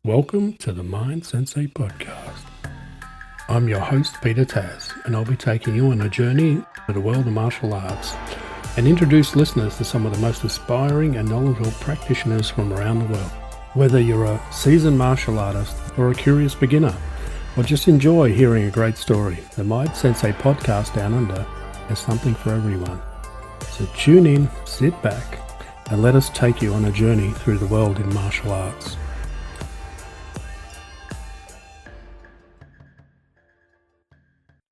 Welcome to the Mind Sensei podcast. I'm your host, Peter Taz, and I'll be taking you on a journey to the world of martial arts and introduce listeners to some of the most inspiring and knowledgeable practitioners from around the world. Whether you're a seasoned martial artist or a curious beginner, or just enjoy hearing a great story, the Mind Sensei podcast Down Under has something for everyone. So tune in, sit back, and let us take you on a journey through the world in martial arts.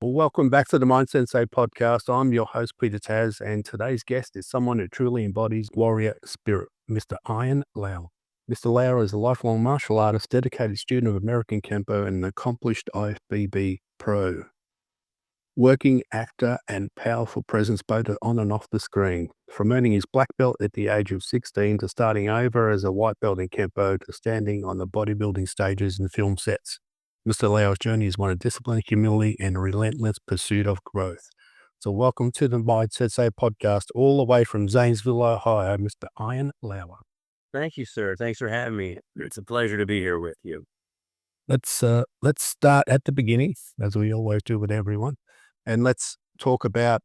Well, welcome back to the Mind Sensei podcast. I'm your host, Peter Taz, and today's guest is someone who truly embodies warrior spirit, Mr. Ian Lauer. Mr. Lauer is a lifelong martial artist, dedicated student of American Kenpo, and an accomplished IFBB pro. Working actor and powerful presence both on and off the screen. From earning his black belt at the age of 16 to starting over as a white belt in Kenpo to standing on the bodybuilding stages and film sets. Mr. Lauer's journey is one of discipline, humility, and relentless pursuit of growth. So welcome to the Mind Sensei podcast, all the way from Zanesville, Ohio, Mr. Ian Lauer. Thank you, sir. Thanks for having me. It's a pleasure to be here with you. Let's start at the beginning, as we always do with everyone, and let's talk about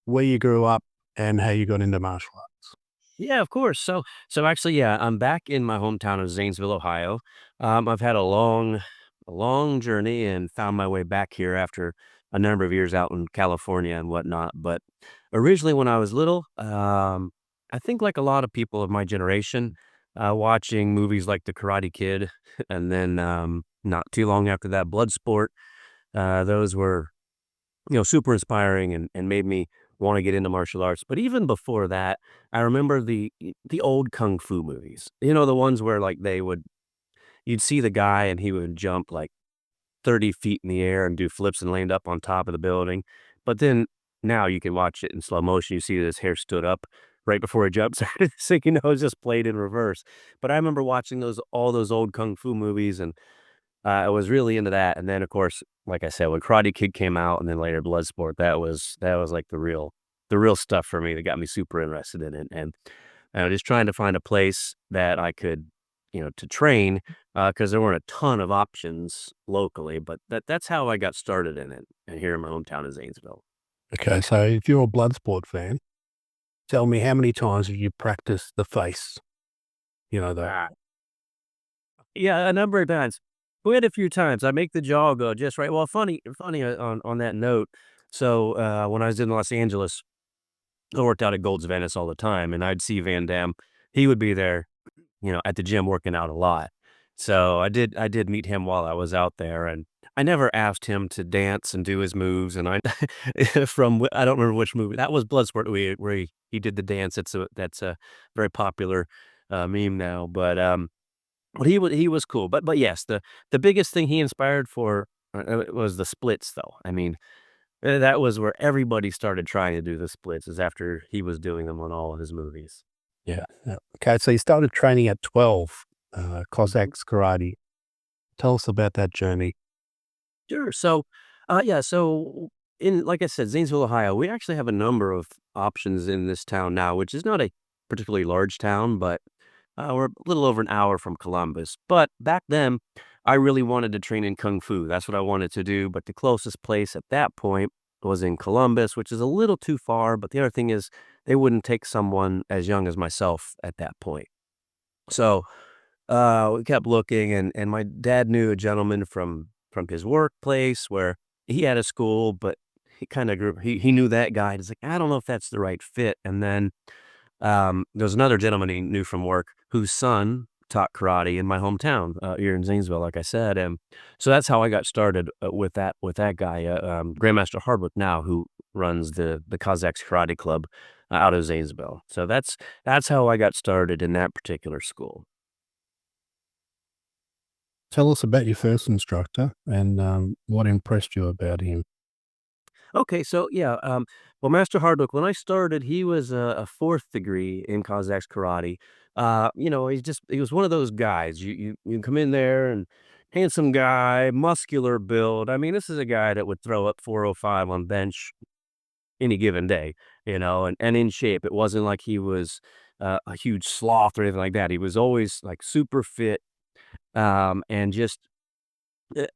where you grew up and how you got into martial arts. Yeah, of course. So actually, yeah, I'm back in my hometown of Zanesville, Ohio. I've had a long journey and found my way back here after a number of years out in California and whatnot. But originally, when I was little, I think like a lot of people of my generation, watching movies like The Karate Kid, and then not too long after that, Bloodsport. Those were super inspiring and made me want to get into martial arts. But even before that, I remember the old kung fu movies. The ones where like you'd see the guy and he would jump like 30 feet in the air and do flips and land up on top of the building. But then now you can watch it in slow motion. You see his hair stood up right before he jumps. So it's just played in reverse. But I remember watching all those old kung fu movies, and I was really into that. And then, of course, like I said, when Karate Kid came out and then later Bloodsport, that was like the real stuff for me that got me super interested in it. And just trying to find a place that I could, to train, because there weren't a ton of options locally. But that's how I got started in it, and here in my hometown of Zanesville. Okay, so if you're a Bloodsport fan, tell me how many times have you practiced the face? Ah, yeah, a number of times. Quite a few times. I make the jaw go just right. Well, funny on that note. So when I was in Los Angeles, I worked out at Gold's Venice all the time, and I'd see Van Damme. He would be there, at the gym working out a lot. So I did meet him while I was out there, and I never asked him to dance and do his moves. And I I don't remember which movie that was, Bloodsport, where he did the dance. That's a very popular meme now, but he was cool. But yes, the biggest thing he inspired for was the splits, though. I mean, that was where everybody started trying to do the splits, is after he was doing them on all of his movies. Yeah. Yeah. Okay, so you started training at 12, Cossacks karate. Tell us about that journey. Sure. So, yeah. So, in like I said, Zanesville, Ohio, we actually have a number of options in this town now, which is not a particularly large town, but we're a little over an hour from Columbus. But back then, I really wanted to train in Kung Fu. That's what I wanted to do. But the closest place at that point was in Columbus, which is a little too far. But the other thing is, they wouldn't take someone as young as myself at that point. So we kept looking, and my dad knew a gentleman from his workplace where he had a school, but he kind of grew. He knew that guy. He's like, I don't know if that's the right fit. And then there was another gentleman he knew from work whose son taught karate in my hometown, here in Zanesville, like I said. And so that's how I got started with that guy, Grandmaster Hardwick now, who runs the Kazakhs Karate Club out of Zanesville. So that's how I got started in that particular school. Tell us about your first instructor and what impressed you about him. Okay, so yeah, well, Master Hardwick, when I started, he was a fourth degree in Kazakhs karate. He was one of those guys. You come in there and handsome guy, muscular build. I mean, this is a guy that would throw up 405 on bench any given day, and in shape. It wasn't like he was a huge sloth or anything like that. He was always like super fit. And just uh,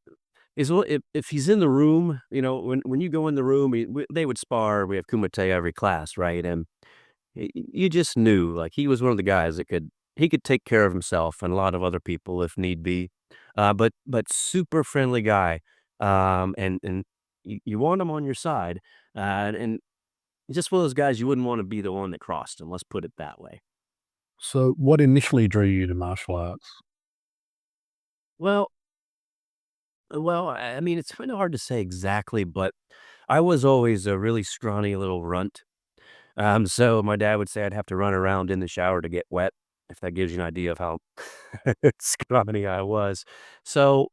if he's in the room, when you go in the room, they would spar. We have kumite every class, right? And you just knew, like, he was one of the guys that he could take care of himself and a lot of other people if need be. But super friendly guy, and you want him on your side, and just one of those guys you wouldn't want to be the one that crossed him. Let's put it that way. So, what initially drew you to martial arts? Well, I mean, it's kind of hard to say exactly, but I was always a really scrawny little runt. So my dad would say I'd have to run around in the shower to get wet, if that gives you an idea of how scrawny I was. So,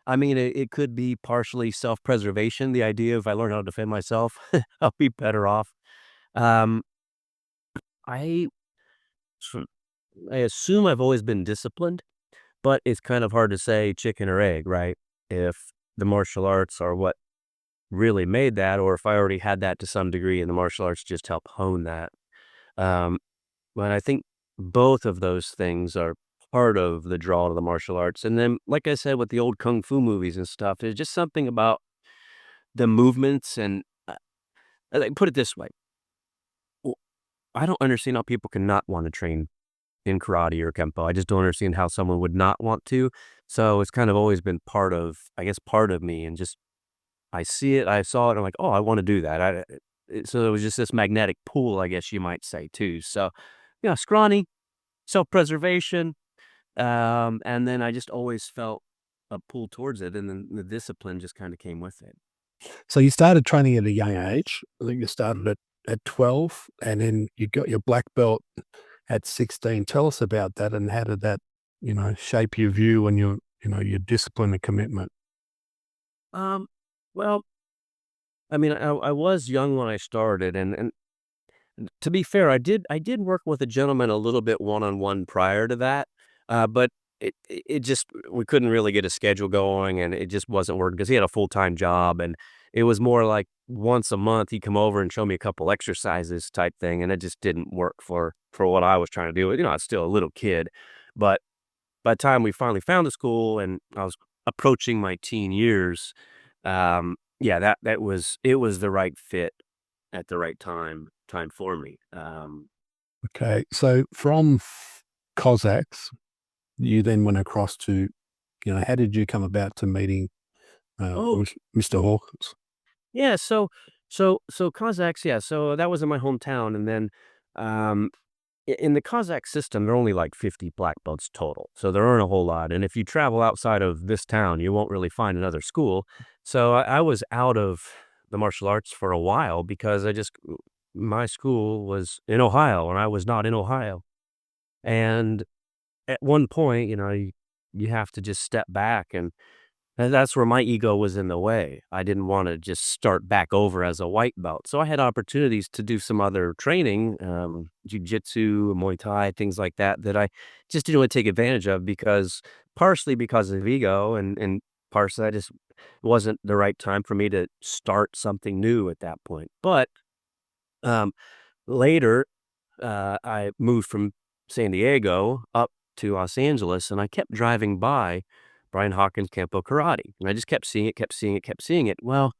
I mean, it could be partially self-preservation, the idea if I learn how to defend myself, I'll be better off. Um, I s I assume I've always been disciplined, but it's kind of hard to say chicken or egg, right? If the martial arts are what really made that, or if I already had that to some degree and the martial arts just help hone that. Um, but I think both of those things are part of the draw to the martial arts. And then, like I said, with the old kung fu movies and stuff, there's just something about the movements and like, put it this way. w- I don't understand how people cannot want to train in karate or kempo. I just don't understand how someone would not want to. So it's kind of always been part of, I guess, part of me. And just, I see it, I saw it, I'm like, oh, I want to do that. So it was just this magnetic pull, I guess you might say, too. So, yeah, scrawny, self-preservation. And then I just always felt a pull towards it, and then the discipline just kinda came with it. So, you started training at a young age. I think you started at 12, and then you got your black belt at 16. Tell us about that, and how did that, shape your view and your discipline and commitment? Um, well, I mean, I was young when I started, and to be fair, I did work with a gentleman a little bit one-on-one prior to that, but it just we couldn't really get a schedule going, and it just wasn't working because he had a full-time job, and it was more like once a month, he'd come over and show me a couple exercises type thing, and it just didn't work for what I was trying to do. I was still a little kid, but by the time we finally found the school and I was approaching my teen years, yeah, it was the right fit at the right time for me. Okay. So, from Cossacks, you then went across to, how did you come about to meeting Oh, Mr. Hawkins? yeah, so Cossacks, yeah, so that was in my hometown, and then, um, in the Cossack system, there are only like 50 black belts total, so there aren't a whole lot, and if you travel outside of this town, you won't really find another school. So I was out of the martial arts for a while because my school was in Ohio, and I was not in Ohio, and at one point, you have to just step back, and that's where my ego was in the way. I didn't wanna just start back over as a white belt, so I had opportunities to do some other training, jujitsu, Muay Thai, things like that, that I just didn't wanna take advantage of because partially because of ego and partially I just wasn't the right time for me to start something new at that point. But, um, later I moved from San Diego up to Los Angeles, and I kept driving by Brian Hawkins Campo Karate, and I just kept seeing it, kept seeing it, kept seeing it. Well,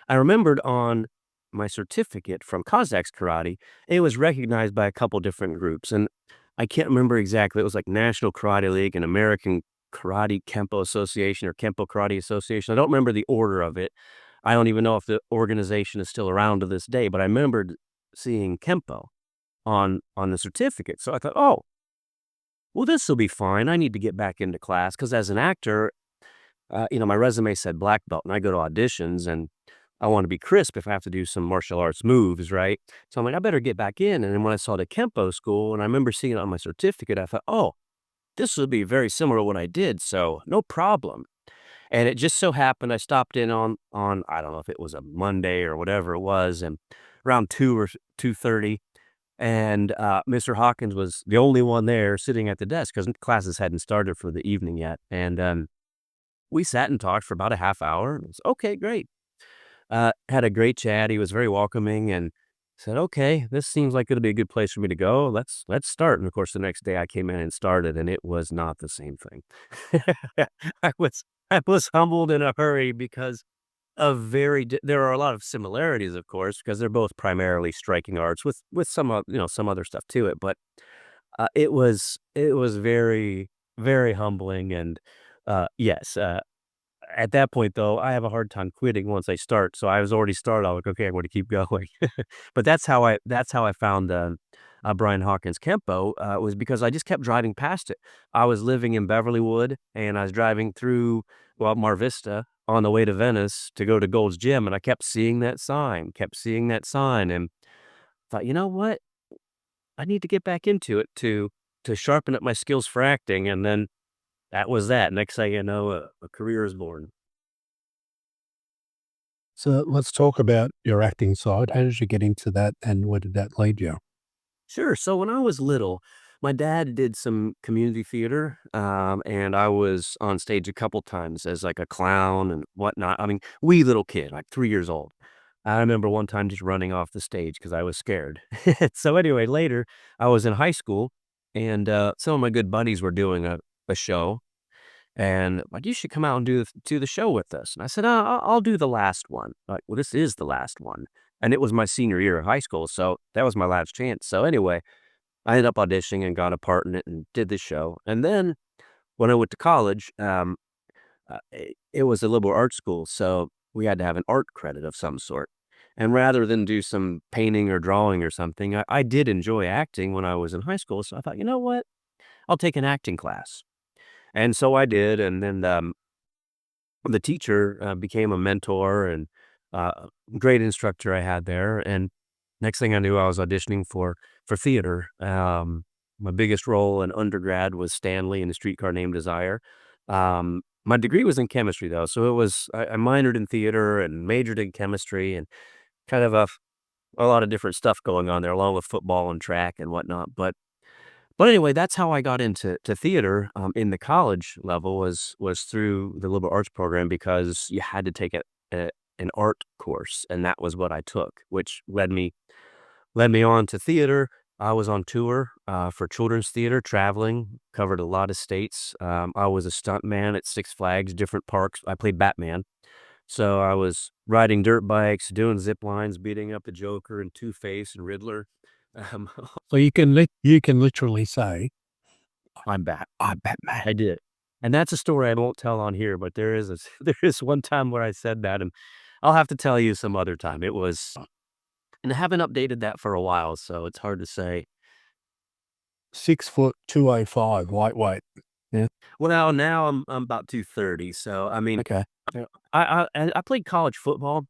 I remembered on my certificate from Kazakhs Karate, it was recognized by a couple different groups, and I can't remember exactly. It was like National Karate League and American Karate Kenpo Association or Kenpo Karate Association. I don't remember the order of it. I don't even know if the organization is still around to this day, but I remembered seeing Kenpo on the certificate. So I thought, "Oh, well, this will be fine. I need to get back into class because as an actor, my resume said black belt, and I go to auditions, and I want to be crisp if I have to do some martial arts moves, right? So I'm like, I better get back in. And then when I saw the Kempo school, and I remember seeing it on my certificate, I thought, oh, this would be very similar to what I did, so no problem. And it just so happened I stopped in on I don't know if it was a Monday or whatever it was, and around 2 or 2:30. And, Mr. Hawkins was the only one there sitting at the desk because classes hadn't started for the evening yet, and, we sat and talked for about a half hour, and it was, "Okay, great." Had a great chat, he was very welcoming, and Said, "Okay, this seems like it'll be a good place for me to go. Let's start." And of course, the next day I came in and started, and it was not the same thing. I was humbled in a hurry because of there are a lot of similarities, of course, because they're both primarily striking arts with some some other stuff to it. But it was very very humbling, and yes, at that point, though, I have a hard time quitting once I start, so I was already started, I'm like, "Okay, I'm gonna keep going." But that's how I found, Brian Hawkins Kenpo, was because I just kept driving past it. I was living in Beverlywood, and I was driving through, well, Mar Vista on the way to Venice to go to Gold's Gym, and I kept seeing that sign, and thought, "You know what? I need to get back into it to sharpen up my skills for acting," and then that was that. Next thing you know, a career is born. So let's talk about your acting side. How did you get into that and where did that lead you? Sure. So when I was little, my dad did some community theater, and I was on stage a couple times as like a clown and whatnot. I mean, wee little kid, like 3 years old. I remember one time just running off the stage because I was scared. So anyway, later I was in high school, and some of my good buddies were doing a show, and like, you should come out and do the show with us. And I said, I'll do the last one. Like, well, this is the last one. And it was my senior year of high school. So that was my last chance. So anyway, I ended up auditioning and got a part in it and did the show. And then when I went to college, it was a liberal arts school. So we had to have an art credit of some sort. And rather than do some painting or drawing or something, I did enjoy acting when I was in high school. So I thought, you know what? I'll take an acting class. And so I did. And then the teacher, became a mentor and, great instructor I had there, and next thing I knew, I was auditioning for theater. My biggest role in undergrad was Stanley in A Streetcar Named Desire. My degree was in chemistry, though, so it was I minored in theater and majored in chemistry and kind of a lot of different stuff going on there, along with football and track and whatnot, but anyway, that's how I got into theater, in the college level was through the liberal arts program because you had to take an art course, and that was what I took, which led me on to theater. I was on tour, for children's theater, traveling, covered a lot of states. I was a stuntman at Six Flags, different parks. I played Batman. So I was riding dirt bikes, doing zip lines, beating up the Joker and Two-Face and Riddler. Um, So you can literally say, I'm Batman. I did. And that's a story I won't tell on here, but there is there is one time where I said that, and I'll have to tell you some other time. It was and I haven't updated that for a while, so it's hard to say. 6 foot 205, lightweight. Yeah. Well, now I'm about 230, so I mean, Okay. I played college football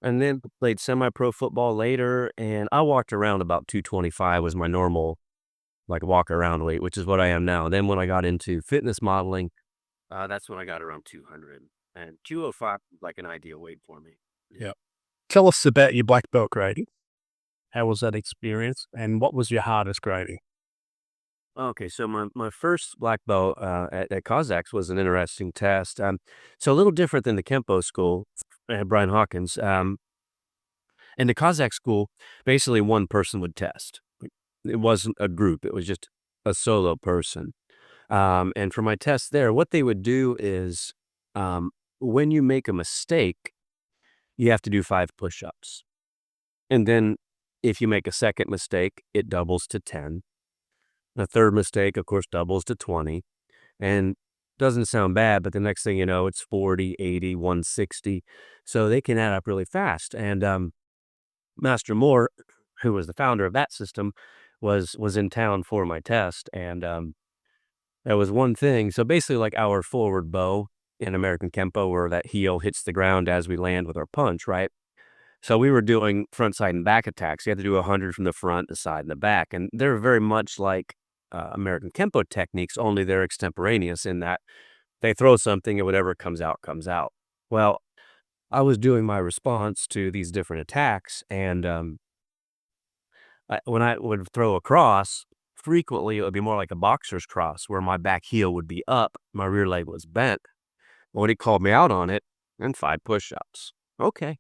and then played semi-pro football later, and I walked around about 225 was my normal like walk around weight, which is what I am now. Then when I got into fitness modeling, that's when I got around 200, and 205 was like an ideal weight for me. Yeah. Yeah. Tell us about your black belt grading. How was that experience? And what was your hardest grading? Okay, so my first black belt at Cossacks was an interesting test. So a little different than the Kenpo school at Brian Hawkins. In the Cossack school, basically one person would test. It wasn't a group; it was just a solo person. And for my test there, what they would do is, um, when you make a mistake, you have to do 5 push-ups, and then if you make a second mistake, it doubles to 10. A third mistake, of course, doubles to 20, and doesn't sound bad, but the next thing you know, it's 40, 80, 160. So they can add up really fast. And Master Moore, who was the founder of that system, was in town for my test, and that was one thing. So basically, like our forward bow in American Kenpo, where that heel hits the ground as we land with our punch, right? So we were doing front, side, and back attacks. You had to do 100 from the front, the side, and the back, and they're very much like American Kenpo techniques, only they're extemporaneous in that they throw something and whatever comes out, comes out. Well, I was doing my response to these different attacks, and when I would throw a cross, frequently it would be more like a boxer's cross, where my back heel would be up, my rear leg was bent. When he called me out on it, and 5 push-ups. Okay.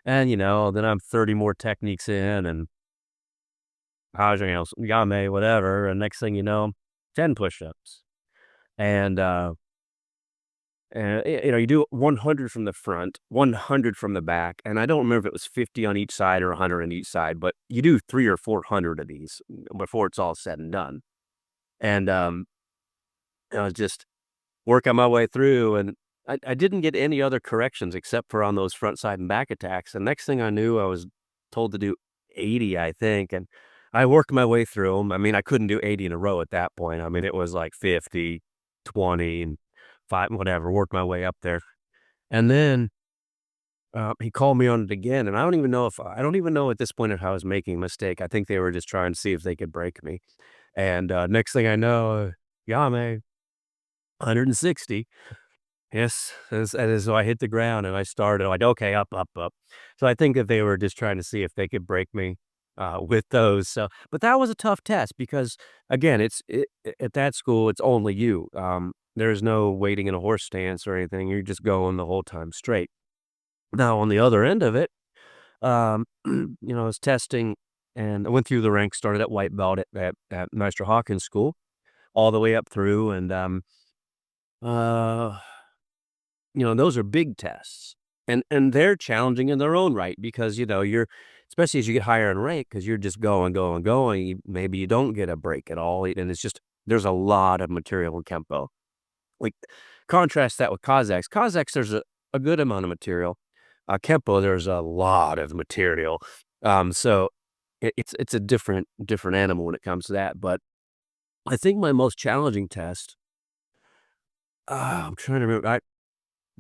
And, then I'm 30 more techniques in and yame, whatever. And next thing you know, 10 push-ups. And, you do 100 from the front, 100 from the back. And I don't remember if it was 50 on each side or 100 on each side, but you do 300 or 400 of these before it's all said and done. And, I was just working my way through, and I didn't get any other corrections except for on those front, side, and back attacks. And next thing I knew, I was told to do 80, I think, and I worked my way through them. I mean, I couldn't do 80 in a row at that point. I mean, it was like 50, 20, and 5, whatever, worked my way up there. And then, he called me on it again, and I don't even know at this point if I was making a mistake. I think they were just trying to see if they could break me. And, next thing I know, Yame, 160. Yes, and so I hit the ground and I started like, "Okay, up, up, up." So I think that they were just trying to see if they could break me, with those, so but that was a tough test because, again, at that school, it's only you, there's no waiting in a horse stance or anything, you're just going the whole time straight. Now on the other end of it, I was testing and I went through the ranks, started at white belt at Meister Hawkins School, all the way up through, and, uh those are big tests, and they're challenging in their own right because, you're especially as you get higher in rank, because 'cause you're just going, going, going, maybe you don't get a break at all, and it's just there's a lot of material in Kenpo. Like, contrast that with Kazakhs. Kazakhs, there's a good amount of material. Kenpo, there's a lot of material. So it's a different animal when it comes to that, but I think my most challenging test, I'm trying to remember.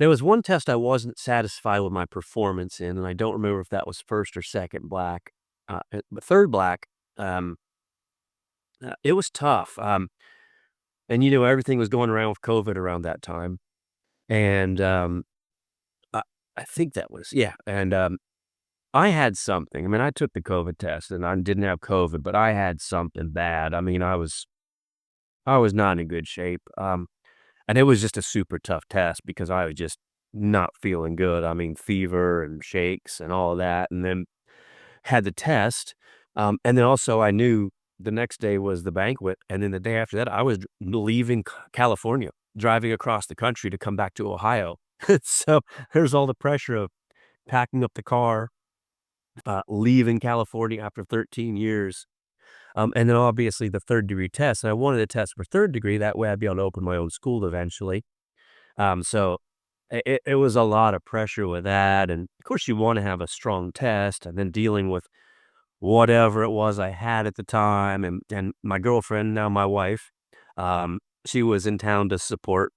There was one test I wasn't satisfied with my performance in, and I don't remember if that was first or second black. But third black, um, it was tough. And everything was going around with COVID around that time, and I, I think that was yeah. And I had something. I mean, I took the COVID test, and I didn't have COVID, but I had something bad. I mean, I was not in good shape. And it was just a super tough test because I was just not feeling good. I mean, fever and shakes and all of that, and then had the test. And then also I knew the next day was the banquet, and then the day after that, I was leaving California, driving across the country to come back to Ohio. So there's all the pressure of packing up the car, leaving California after 13 years. And then obviously the third degree test. And I wanted to test for third degree. That way I'd be able to open my own school eventually. So it was a lot of pressure with that. And of course, you want to have a strong test and then dealing with whatever it was I had at the time. And my girlfriend, now my wife, she was in town to support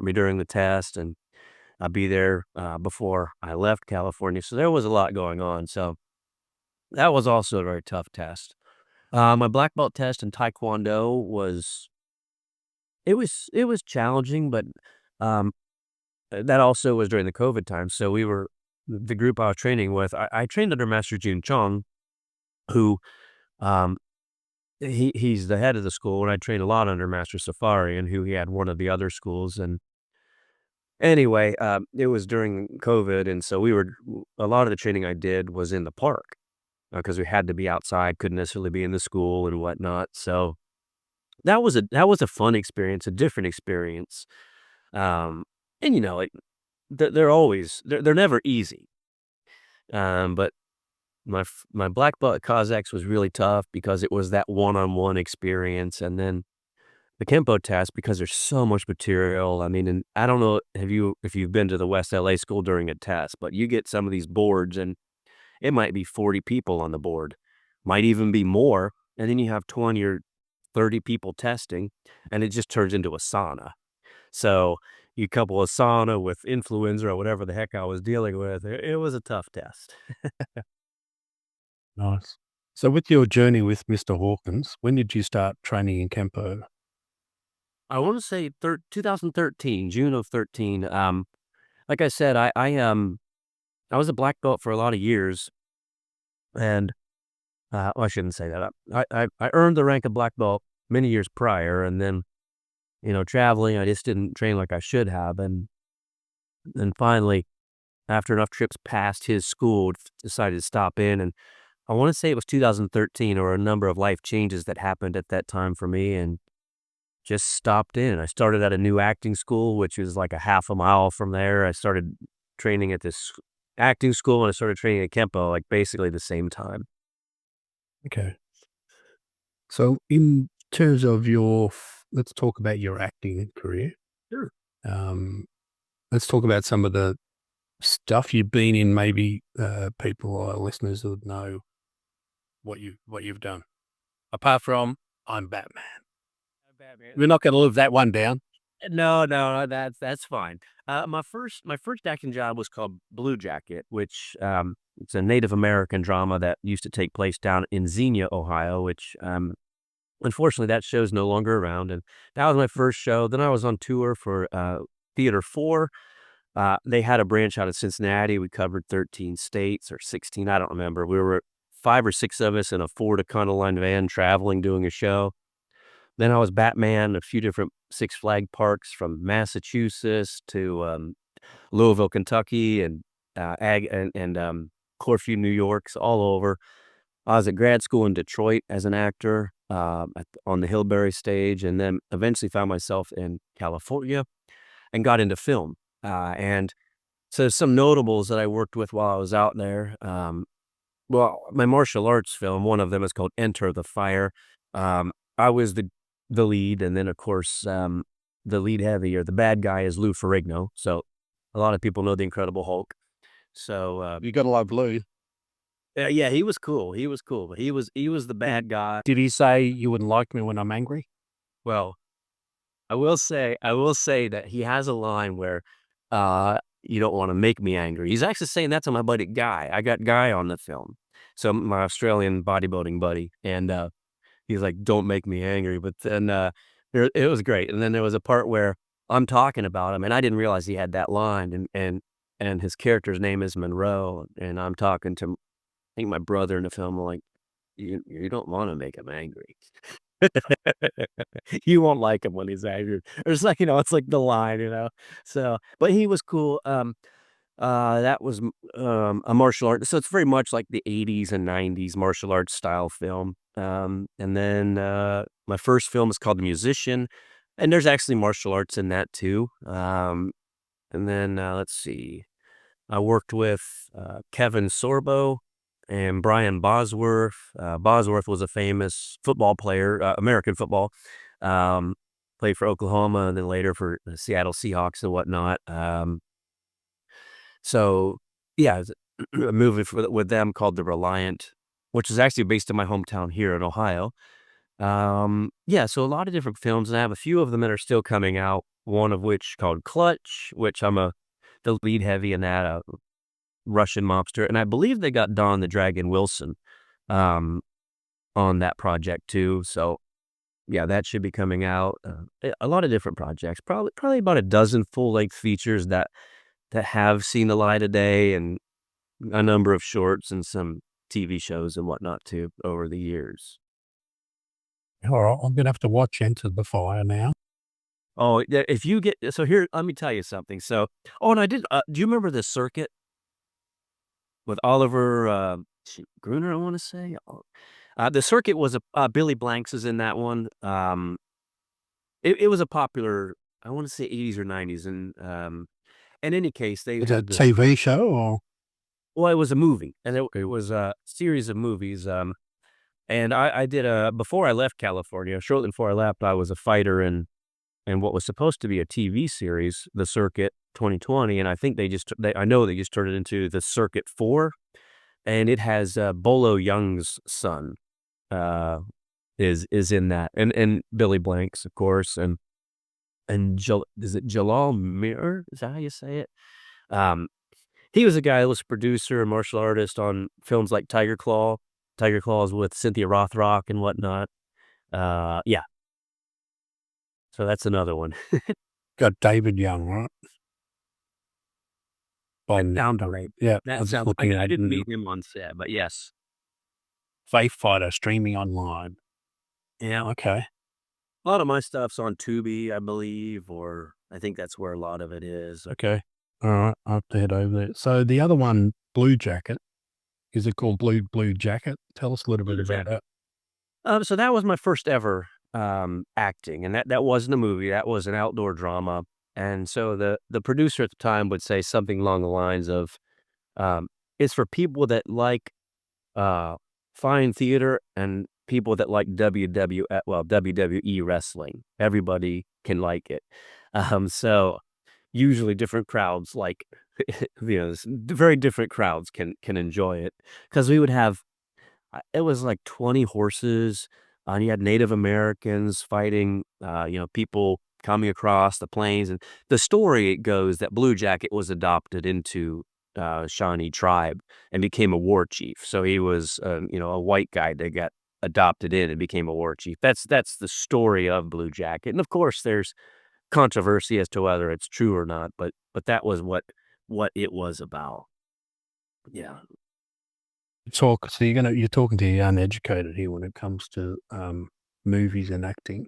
me during the test. And I'd be there before I left California. So there was a lot going on. So that was also a very tough test. My black belt test in Taekwondo it was challenging, but, um, that also was during the COVID time, so the group I was training with, I trained under Master Jun Chong, who, um, he's the head of the school, and I trained a lot under Master Safari, and who he had one of the other schools, and anyway, it was during COVID, and so a lot of the training I did was in the park, because we had to be outside, couldn't necessarily be in the school and whatnot, so that was a fun experience, a different experience. Um, and like they're never easy. But my black belt at Kazakhs was really tough because it was that one-on-one experience, and then the Kenpo test because there's so much material. I mean, and I don't know if you've been to the West LA school during a test, but you get some of these boards and it might be 40 people on the board, might even be more, and then you have 20 or 30 people testing, and it just turns into a sauna. So, you couple a sauna with influenza or whatever the heck I was dealing with, it was a tough test. Nice. So with your journey with Mr. Hawkins, when did you start training in Kenpo? I wanna say 2013, June of 13, like I said, I was a black belt for a lot of years, and, well, I shouldn't say that. I earned the rank of black belt many years prior, and then, traveling, I just didn't train like I should have, and finally, after enough trips past his school, decided to stop in, and I wanna say it was 2013 or a number of life changes that happened at that time for me, and just stopped in. I started at a new acting school, which is like a half a mile from there. I started training at this acting school, and I started training at Kenpo, like, basically the same time. Okay. So in terms of let's talk about your acting career. Sure. Um, let's talk about some of the stuff you've been in. Maybe people or listeners would know what you've done. Apart from I'm Batman. Batman. We're not going to live that one down. No, no, that's fine. My first acting job was called Blue Jacket, which, it's a Native American drama that used to take place down in Xenia, Ohio, which, unfortunately, that show's no longer around, and that was my first show. Then I was on tour for, Theater 4. They had a branch out of Cincinnati. We covered 13 states or 16, I don't remember. We were 5 or 6 of us in a Ford Econoline van traveling, doing a show. Then I was Batman, a few different Six Flag parks from Massachusetts to, Louisville, Kentucky, and, Corfu, New York, so all over. I was at grad school in Detroit as an actor, on the Hillberry stage, and then eventually found myself in California and got into film. And so some notables that I worked with while I was out there, well, my martial arts film, one of them is called Enter the Fire. I was the lead, and then, of course, the lead heavy or the bad guy is Lou Ferrigno, so a lot of people know the Incredible Hulk. So, You got to love Lou. yeah, he was cool, but he was the bad guy. Did he say you wouldn't like me when I'm angry? Well, I will say that he has a line where, "You don't wanna make me angry." He's actually saying that to my buddy Guy. I got Guy on the film, so my Australian bodybuilding buddy, and, he's like, "Don't make me angry," but then, it was great, and then there was a part where I'm talking about him, and I didn't realize he had that line, and his character's name is Monroe, and I'm talking to, I think, my brother in the film, I'm like, "You don't wanna make him angry." You won't like him when he's angry. It's like, it's like the line. So, but he was cool. That was a martial art. So it's very much like the 80s and 90s martial arts style film. And then my first film is called The Musician, and there's actually martial arts in that too. And then let's see. I worked with Kevin Sorbo and Brian Bosworth. Bosworth was a famous football player, American football. Um, Played for Oklahoma and then later for the Seattle Seahawks and whatnot. So yeah, a movie with them called The Reliant, which is actually based in my hometown here in Ohio. Yeah, so a lot of different films, and I have a few of them that are still coming out. One of which called Clutch, which I'm the lead heavy in that. Russian mobster, and I believe they got Don the Dragon Wilson, um, on that project too, so, yeah, that should be coming out, a lot of different projects, probably about a dozen full-length features that have seen the light of day, and a number of shorts and some TV shows and whatnot too over the years. All right, I'm going to have to watch Enter the Fire now. Oh, yeah, if you get so here, let me tell you something, so and I did, do you remember The Circuit with Oliver, Gruner, I wanna say? The Circuit was Billy Blanks is in that one. It was a popular, I wanna say 80s or 90s, and, in any case, they Is it a had the TV show or? well, it was a movie, and it was a series of movies, and I did before I left California, shortly before I left, I was a fighter in what was supposed to be a TV series, The Circuit 2020, and I think I know they just turned it into The Circuit 4, and it has, Bolo Young's son, uh, is in that, and Billy Blanks, of course, and is it Jalal Mir? Is that how you say it? Um, he was a guy that was a producer and martial artist on films like Tiger Claw. Tiger Claw is with Cynthia Rothrock and whatnot. Yeah, so that's another one. Got David Young, right? On Sounds right. yeah, I That was just sounds I looking at didn't meet him on set, but yes. Faith Fighter streaming online. Yeah. Okay. A lot of my stuff's on Tubi, I believe, or I think that's where a lot of it is. Okay. All right, I have to head over there. So the other one, Blue Jacket, is it called Blue Jacket? Tell us a little bit about that. So that was my first ever acting, and that wasn't a movie. That was an outdoor drama. And so the producer at the time would say something along the lines of, "It's for people that like uh, fine theater and people that like WWE wrestling. Everybody can like it." So usually different crowds like very different crowds can enjoy it because we would have it was like 20 horses, and you had Native Americans fighting, people coming across the plains, and the story goes that Blue Jacket was adopted into, Shawnee tribe and became a war chief. So he was, a white guy that got adopted in and became a war chief. That's the story of Blue Jacket, and of course, there's controversy as to whether it's true or not, but that was what it was about. Yeah. So you're talking to the uneducated here when it comes to movies and acting.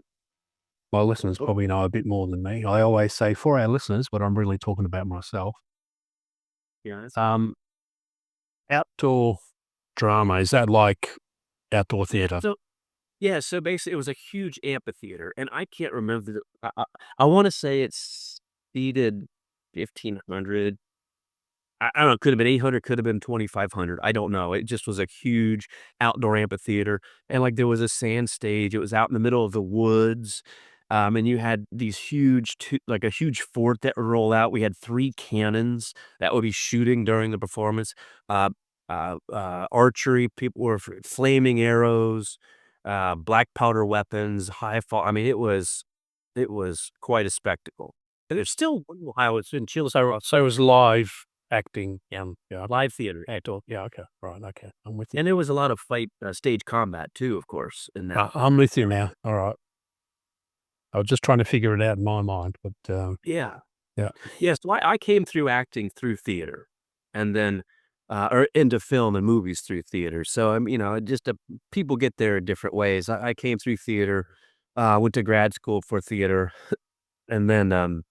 My listeners probably know a bit more than me. I always say for our listeners, but I'm really talking about myself. Yeah, that's Outdoor drama, is that like outdoor theatre? so yeah, so basically, it was a huge amphitheater, and I can't remember I wanna say it's seated 1,500. I don't know, could have been 800, could have been 2,500, I don't know, it just was a huge outdoor amphitheater, and, like, there was a sand stage, it was out in the middle of the woods, and you had these like, a huge fort that would roll out, we had 3 cannons that would be shooting during the performance, uh archery, people were flaming arrows, black powder weapons, high fall I mean, it was quite a spectacle. And there's still one in Ohio, it's in Chile. So it was live acting. Yeah, Live theater, outdoor. Yeah, okay, right, okay, I'm with you. and there was a lot of stage combat too, of course, in that. I'm with you now. All right. I was just trying to figure it out in my mind, but Yeah. yeah. Yes, so I came through acting through theater, and then, or into film and movies through theater, so, just, people get there in different ways. I came through theater, went to grad school for theater, and then,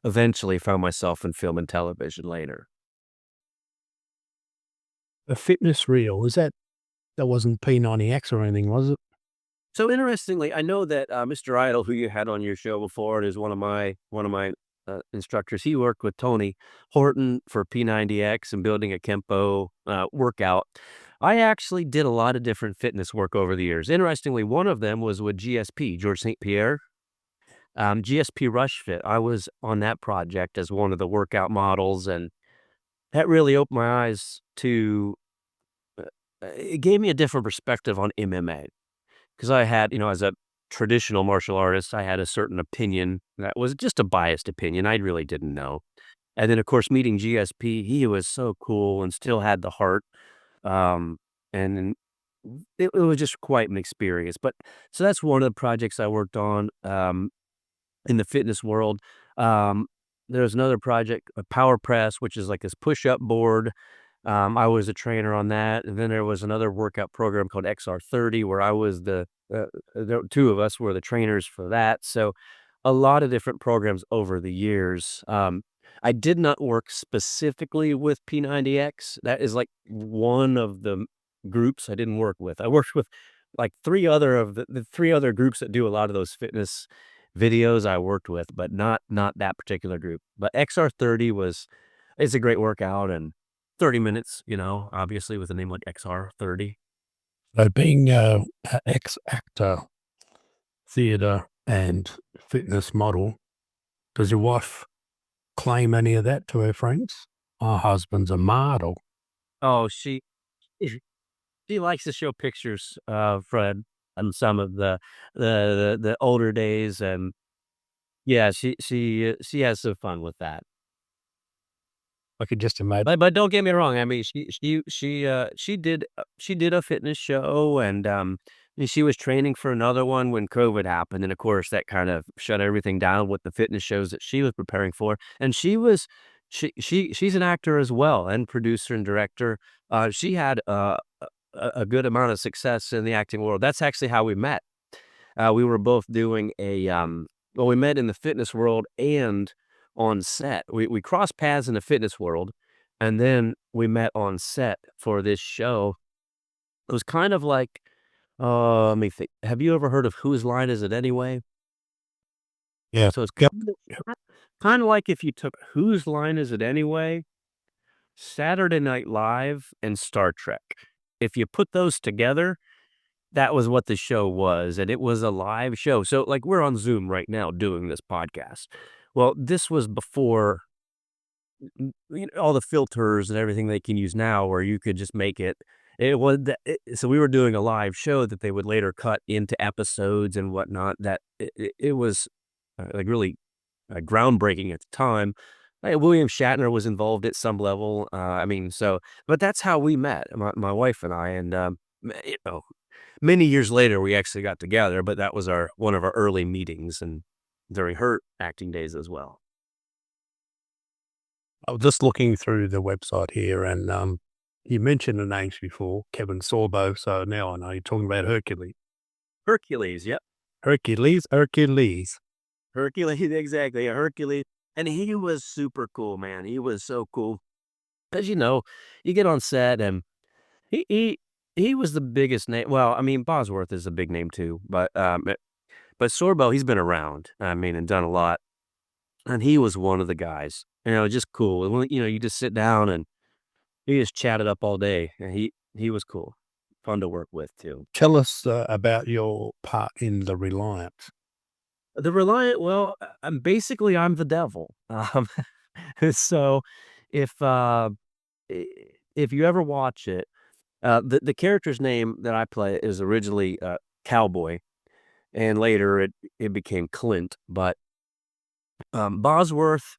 eventually found myself in film and television later. A fitness reel, that wasn't P90X or anything, was it? So interestingly, I know that Mr. Idol, who you had on your show before, and is one of my instructors. He worked with Tony Horton for P90X and building a Kenpo workout. I actually did a lot of different fitness work over the years. Interestingly, one of them was with GSP, George St. Pierre, GSP Rush Fit. I was on that project as one of the workout models, and that really opened my eyes to. It gave me a different perspective on MMA. 'Cause I had, as a traditional martial artist, I had a certain opinion that was just a biased opinion, I really didn't know. And then, of course, meeting GSP, he was so cool and still had the heart, um, and then it was just quite an experience, but so that's one of the projects I worked on, in the fitness world. Um, there's another project, a power press, which is like this push-up board. I was a trainer on that, and then there was another workout program called XR30 where I was the 2 of us were the trainers for that, so a lot of different programs over the years. I did not work specifically with P90X. That is, like, one of the groups I didn't work with. I worked with, like, 3 other of the 3 other groups that do a lot of those fitness videos I worked with, but not that particular group. But XR30 it's a great workout and 30 minutes, obviously with a name like XR30. So being a ex-actor, theatre and fitness model, does your wife claim any of that to her friends? "My husband's a model." Oh, she likes to show pictures of Fred and some of the older days, and yeah, she has some fun with that. I could just imagine. But don't get me wrong, I mean, she did a fitness show, and she was training for another one when COVID happened, and, of course, that kind of shut everything down with the fitness shows that she was preparing for, and she's an actor as well and producer and director. She had a good amount of success in the acting world. That's actually how we met. We were both doing we met in the fitness world, and on set. We crossed paths in the fitness world, and then we met on set for this show. It was kind of like, let me think. Have you ever heard of Whose Line Is It Anyway? Yeah. So it's Yep. kind of like if you took Whose Line Is It Anyway, Saturday Night Live, and Star Trek. If you put those together, that was what the show was, and it was a live show. So, like, we're on Zoom right now doing this podcast. Well, this was before all the filters and everything they can use now, where you could just make it. So we were doing a live show that they would later cut into episodes and whatnot. That it was like really groundbreaking at the time. William Shatner was involved at some level. I mean, but that's how we met, my wife and I, and many years later we actually got together. But that was one of our early meetings, and during her acting days as well. I was just looking through the website here, and you mentioned the names before, Kevin Sorbo. So now I know you're talking about Hercules. Hercules, yep. Hercules. Hercules, exactly, Hercules, and he was super cool, man. He was so cool. As you know, you get on set, and he he he was the biggest name. Well, I mean, Bosworth is a big name too, but Sorbo, he's been around. I mean, and done a lot, and he was one of the guys. Just cool. And you just sit down and you just chatted up all day, and he was cool, fun to work with too. Tell us about your part in the Reliance. The Reliant, well, I'm the devil. So if I if you ever watch it, the character's name that I play is originally Cowboy, and later it became Clint. But Bosworth,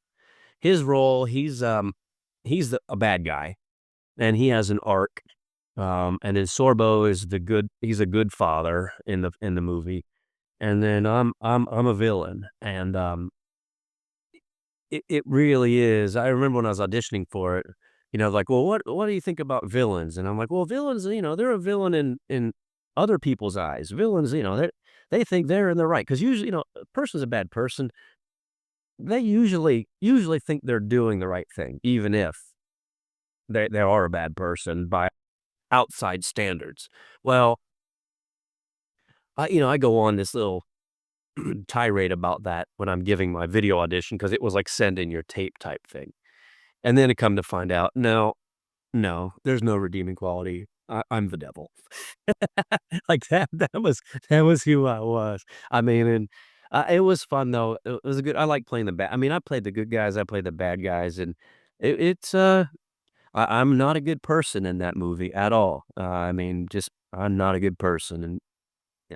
his role, a bad guy, and he has an arc. And then Sorbo is he's a good father in the movie, and then I'm a villain, and it really is. I remember when I was auditioning for it, like, "Well, what do you think about villains?" And I'm like, "Well, villains, they're a villain in other people's eyes. Villains, they think they're in the right, because usually, a person's a bad person. They usually think they're doing the right thing, even if they are a bad person by outside standards." Well, I go on this little tirade about that when I'm giving my video audition, because it was like send in your tape type thing. And then it come to find out, no, no, there's no redeeming quality. I'm the devil. Like that was who I was. I mean, and it was fun though. It was a good. I like playing the bad. I mean, I played the good guys. I played the bad guys, and it's I'm not a good person in that movie at all. I mean, just I'm not a good person, and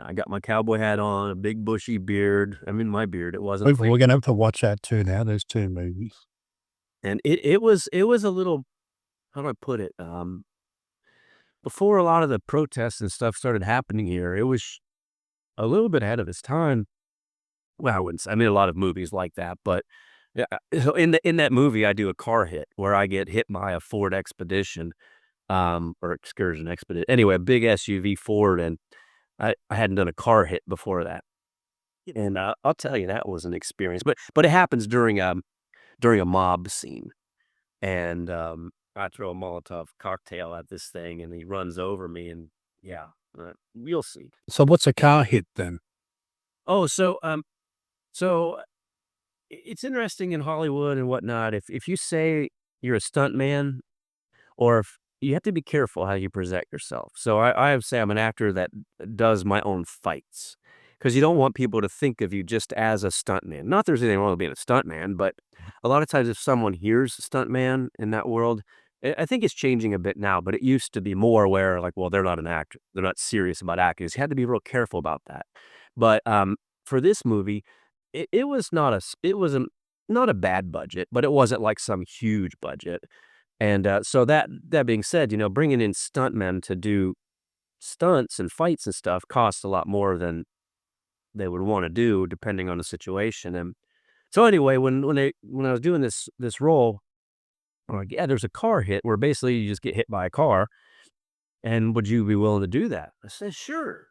I got my cowboy hat on, a big bushy beard. I mean, my beard. It wasn't, We're going to have to watch that too now. There's two movies. and it was a little. How do I put it? Before a lot of the protests and stuff started happening here, it was a little bit ahead of its time. Well, I wouldn't say, I mean, a lot of movies like that, but yeah, so in that movie, I do a car hit where I get hit by a Ford Expedition, or Excursion Expedition. Anyway, a big SUV Ford, and I hadn't done a car hit before that, and I'll tell you that was an experience. But it happens during a mob scene, and I throw a Molotov cocktail at this thing, and he runs over me, and yeah, you'll see. So what's a car hit then? Oh, so it's interesting in Hollywood and whatnot. If you say you're a stuntman, or if you have to be careful how you present yourself. So I would say I'm an actor that does my own fights, because you don't want people to think of you just as a stuntman. Not there's anything wrong with being a stuntman, but a lot of times if someone hears stuntman in that world, I think it's changing a bit now, but it used to be more where, like, well, they're not an actor. They're not serious about acting. So you had to be real careful about that. But for this movie, it was it was not a bad budget, but it wasn't like some huge budget. And so that being said, bringing in stuntmen to do stunts and fights and stuff costs a lot more than they would want to do, depending on the situation. And so anyway, when I was doing this role, I'm like, yeah, there's a car hit where basically you just get hit by a car, and would you be willing to do that? I said, sure.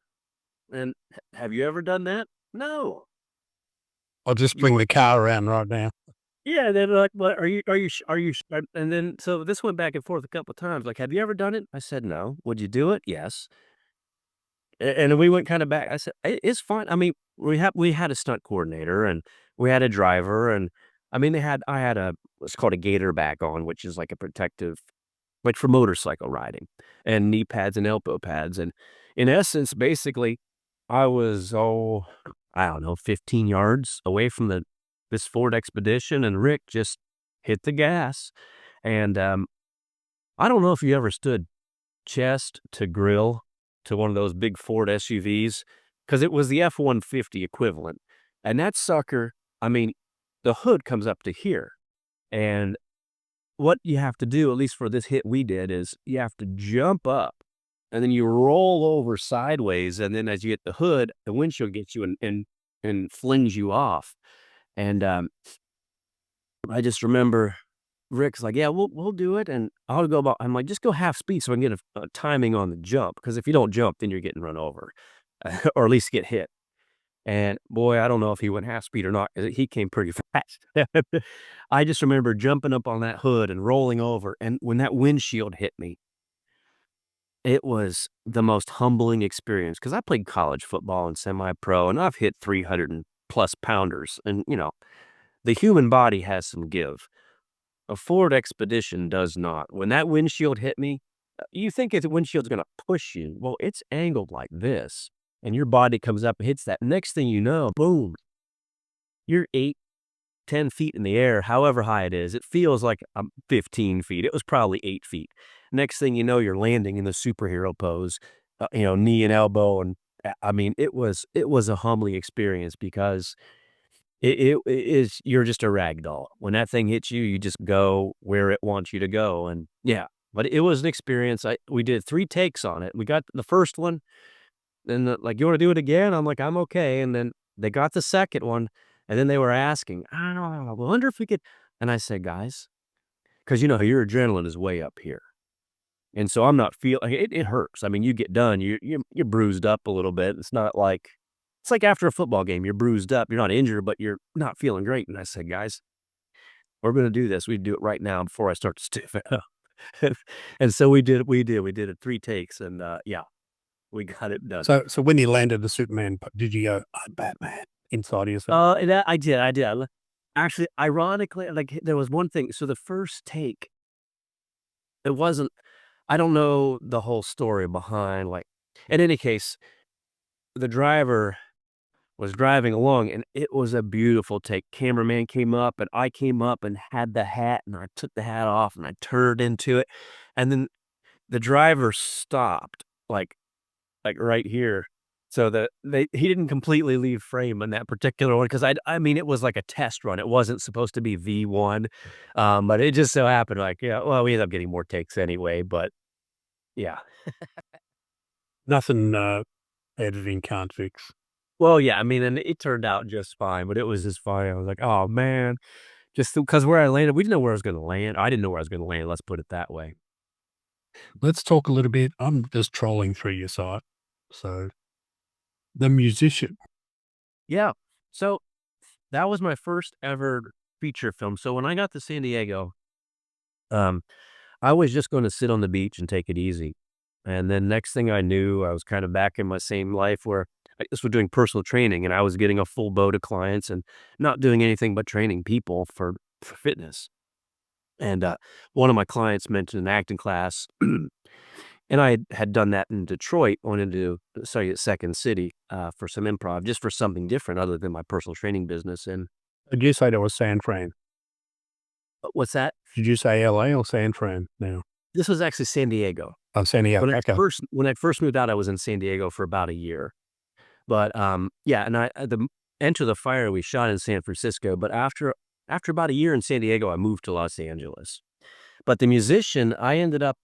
And have you ever done that? No. I'll just You bring the car around right now. Yeah, they're like, "What are you?" And then so this went back and forth a couple of times. Like, "Have you ever done it?" I said, "No." "Would you do it?" "Yes." And then we went kinda back. I said, It's fine." I mean, we had a stunt coordinator, and we had a driver, and I mean, I had a what's called a gator bag on, which is like a protective like for motorcycle riding, and knee pads and elbow pads, and in essence, basically, I was, I don't know, 15 yards away from this Ford Expedition, and Rick just hit the gas, and, I don't know if you ever stood chest to grill to one of those big Ford SUVs, because it was the F-150 equivalent, and that sucker, I mean, the hood comes up to here, and what you have to do, at least for this hit we did, is you have to jump up, and then you roll over sideways, and then as you hit the hood, the windshield gets you and flings you off, and, I just remember Rick's like, "Yeah, we'll do it," and I'll go about I'm like, "Just go half speed so I can get a timing on the jump, because if you don't jump, then you're getting run over, or at least get hit." And boy, I don't know if he went half speed or not, 'cause he came pretty fast. I just remember jumping up on that hood and rolling over, and when that windshield hit me, it was the most humbling experience, because I played college football and semi-pro, and I've hit 300 and plus pounders, and, the human body has some give. A Ford Expedition does not. When that windshield hit me, you think the windshield's gonna push you. Well, it's angled like this, and your body comes up and hits that. Next thing you know, boom, you're 8, 10 feet in the air, however high it is. It feels like 15 feet. It was probably 8 feet. Next thing you know, you're landing in the superhero pose, knee and elbow, and I mean, it was a humbling experience, because it is you're just a rag doll. When that thing hits you, you just go where it wants you to go, and yeah, but it was an experience. We did 3 takes on it. We got the first one, and like, "You wanna do it again?" I'm like, "I'm okay," and then they got the second one, and then they were asking, "I don't know, I wonder if we could," and I said, "Guys," 'cause, your adrenaline is way up here, and so I'm not feel like, it hurts. I mean, you get done, you're bruised up a little bit. It's like after a football game, you're bruised up. You're not injured, but you're not feeling great, and I said, "Guys, we're gonna do this. We do it right now before I start to stiffen up." And so we did it 3 takes, and, yeah, we got it done. So when you landed the Superman, did you go, "I'm Batman," inside of yourself? And that I did. Actually, ironically, like, there was one thing. So the first take, it wasn't I don't know the whole story behind, like, in any case, the driver was driving along, and it was a beautiful take. Cameraman came up, and I came up and had the hat, and I took the hat off, and I turned into it, and then the driver stopped, like right here, so that he didn't completely leave frame on that particular one, 'cause I mean, it was like a test run. It wasn't supposed to be the one, but it just so happened, like, yeah, well, we ended up getting more takes anyway, but yeah. Nothing, editing can't fix. Well, yeah, I mean, and it turned out just fine, but it was just funny. I was like, "Oh, man." Just because where I landed, we didn't know where I was gonna land. I didn't know where I was gonna land, let's put it that way. Let's talk a little bit. I'm just trolling through your site. So, the musician. Yeah. So, that was my first ever feature film. So when I got to San Diego, um, I was just gonna sit on the beach and take it easy. And then next thing I knew, I was kind of back in my same life where I just was doing personal training, and I was getting a full boat of clients and not doing anything but training people for fitness. And, one of my clients mentioned an acting class, and I had done that in Detroit, wanted to study at Second City, for some improv, just for something different other than my personal training business, and Did you say that was San Fran? what's that? Did you say LA or San Fran now? This was actually San Diego. Oh, San Diego. Okay. When I first moved out, I was in San Diego for about a year. But, yeah, and the Enter the Fire we shot in San Francisco, but after about a year in San Diego, I moved to Los Angeles. But the musician, I ended up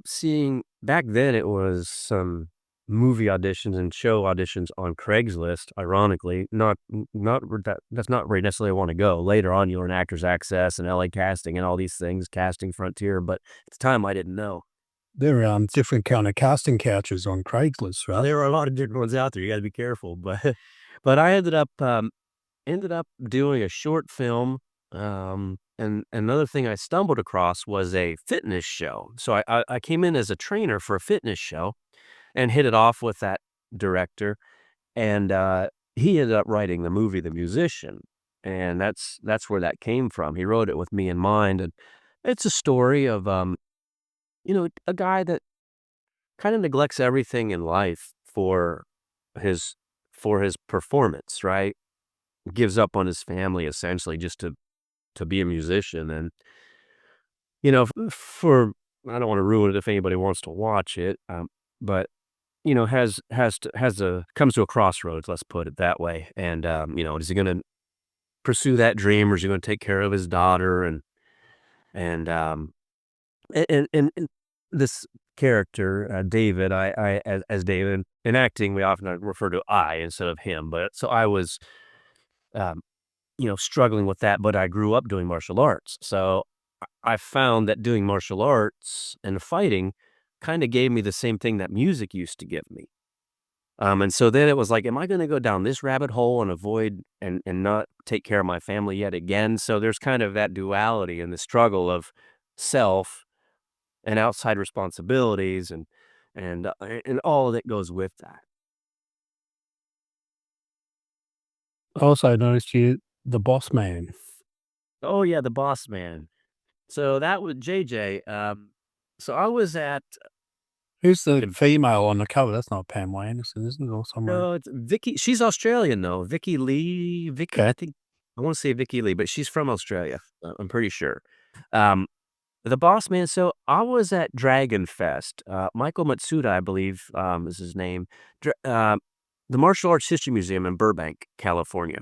seeing back then it was some movie auditions and show auditions on Craigslist, ironically, not where that's not where you necessarily wanna go. Later on, you learn Actors Access and LA Casting and all these things, Casting Frontier, but at the time, I didn't know. There are, different kind of casting couches on Craigslist, right? There are a lot of different ones out there, you gotta be careful, but but I ended up, ended up doing a short film. And another thing I stumbled across was a fitness show. So I came in as a trainer for a fitness show and hit it off with that director. And he ended up writing the movie The Musician. And that's where that came from. He wrote it with me in mind. And it's a story of a guy that kind of neglects everything in life his for his performance, right? Gives up on his family essentially just to be a musician. And for I don't want to ruin it if anybody wants to watch it, but has a comes to a crossroads, let's put it that way. And is he going to pursue that dream, or is he going to take care of his daughter? And this character, David, as David in acting, we often refer to I instead of him. But so I was, um, struggling with that. But I grew up doing martial arts, so I found that doing martial arts and fighting kind of gave me the same thing that music used to give me. And so then it was like, am I going to go down this rabbit hole and avoid and not take care of my family yet again? So there's kind of that duality and the struggle of self and outside responsibilities and all that goes with that. Also, I noticed you, the boss man. Oh yeah, the boss man. So that was JJ. So I was at Who's the female on the cover? That's not Pamela Anderson, isn't it? Or somewhere. no, it's Vicky. She's Australian though. Vicky Lee. Vicky, Okay. I think I want to say Vicky Lee, but she's from Australia. I'm pretty sure. Um, The Boss Man, so I was at Dragon Fest. Michael Matsuda, I believe, is his name. The Martial Arts History Museum in Burbank, California.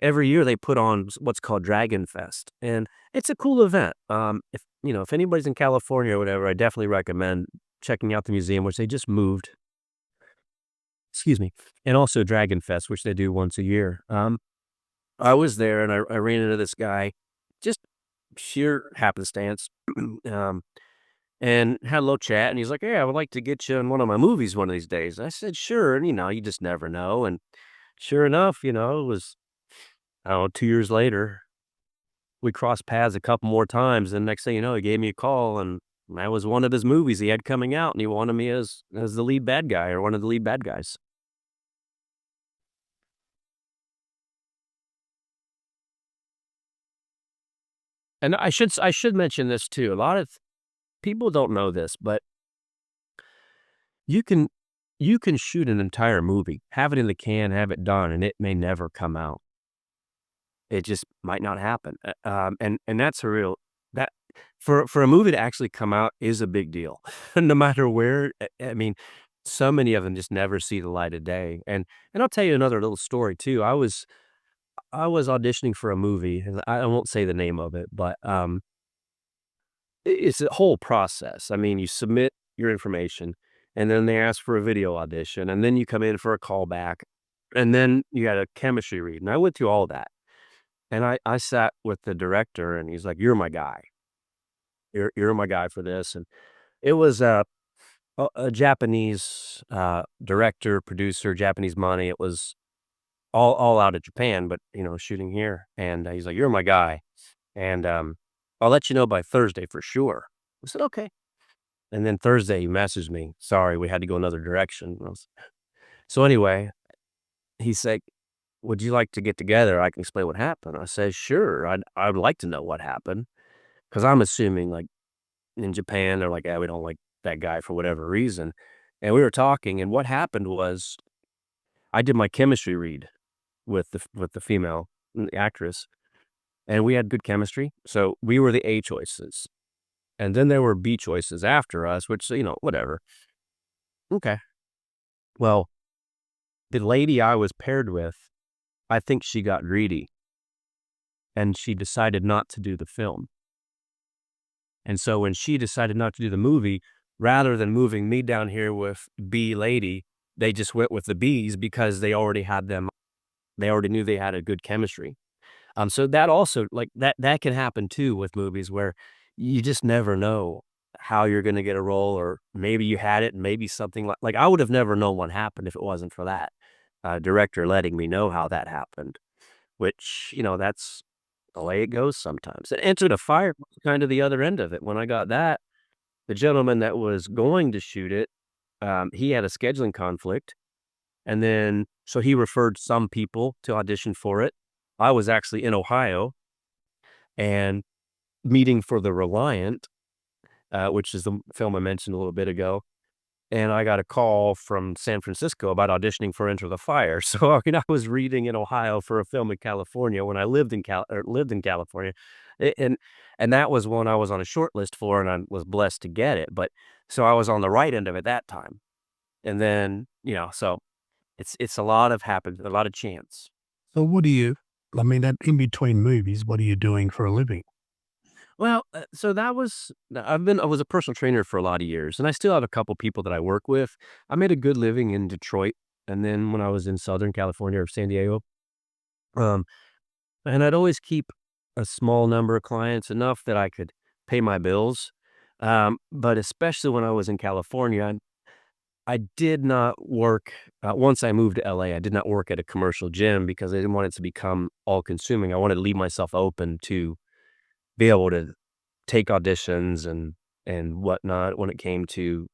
Every year they put on what's called Dragon Fest, and it's a cool event. If anybody's in California or whatever, I definitely recommend checking out the museum, which they just moved. Excuse me, and also Dragon Fest, which they do once a year. I was there and I ran into this guy, just sheer happenstance. um, and had a little chat, and he's like, "Hey, I would like to get you in one of my movies one of these days." I said, "Sure." And you just never know. And sure enough, it was, I don't know, 2 years later, we crossed paths a couple more times. And next thing you know, he gave me a call, and that was one of his movies he had coming out, and he wanted me as the lead bad guy or one of the lead bad guys. And I should mention this too. A lot of people don't know this, but you can you can shoot an entire movie, have it in the can, have it done, and it may never come out. It just might not happen. And that's a real that for a movie to actually come out is a big deal. No matter where, I mean, so many of them just never see the light of day. And I'll tell you another little story too. I was auditioning for a movie, and I won't say the name of it, but it's a whole process. I mean, you submit your information, and then they ask for a video audition, and then you come in for a callback, and then you got a chemistry read. And I went through all that. And I sat with the director, and he's like, "You're my guy. You're my guy for this." And it was a Japanese director, producer, Japanese money. It was all out of Japan, but shooting here. And he's like, "You're my guy, and I'll let you know by Thursday for sure." I said, "Okay." And then Thursday, he messaged me, "Sorry, we had to go another direction." So anyway, he's like, "Would you like to get together? I can explain what happened." I said, "Sure. I'd like to know what happened." Because I'm assuming, like, in Japan, they're like, "Yeah, we don't like that guy for whatever reason." And we were talking, and what happened was I did my chemistry read with the female actress, and we had good chemistry, so we were the A choices. And then there were B choices after us, which, whatever. Okay. Well, the lady I was paired with, I think she got greedy, and she decided not to do the film. And so when she decided not to do the movie, rather than moving me down here with B lady, they just went with the Bs because they already knew they had a good chemistry. So that also, like, that can happen too with movies where you just never know how you're gonna get a role, or maybe you had it, and maybe something like I would have never known what happened if it wasn't for that director letting me know how that happened. which, that's the way it goes sometimes. And Enter the Fire was kind of the other end of it. When I got that, the gentleman that was going to shoot it, he had a scheduling conflict. And then, so he referred some people to audition for it. I was actually in Ohio and meeting for The Reliant, which is the film I mentioned a little bit ago. And I got a call from San Francisco about auditioning for Enter the Fire. So, I was reading in Ohio for a film in California when I lived in California. A- And and that was one I was on a short list for, and I was blessed to get it. But so I was on the right end of it that time. And then, so it's a lot of happen, a lot of chance. So what do you I mean, that in between movies, what are you doing for a living? Well, so that was I was a personal trainer for a lot of years, and I still have a couple people that I work with. I made a good living in Detroit, and then when I was in Southern California or San Diego, um, and I'd always keep a small number of clients, enough that I could pay my bills. But especially when I was in California, I did not work. Once I moved to LA, I did not work at a commercial gym because I didn't want it to become all consuming. I wanted to leave myself open to be able to take auditions and whatnot when it came to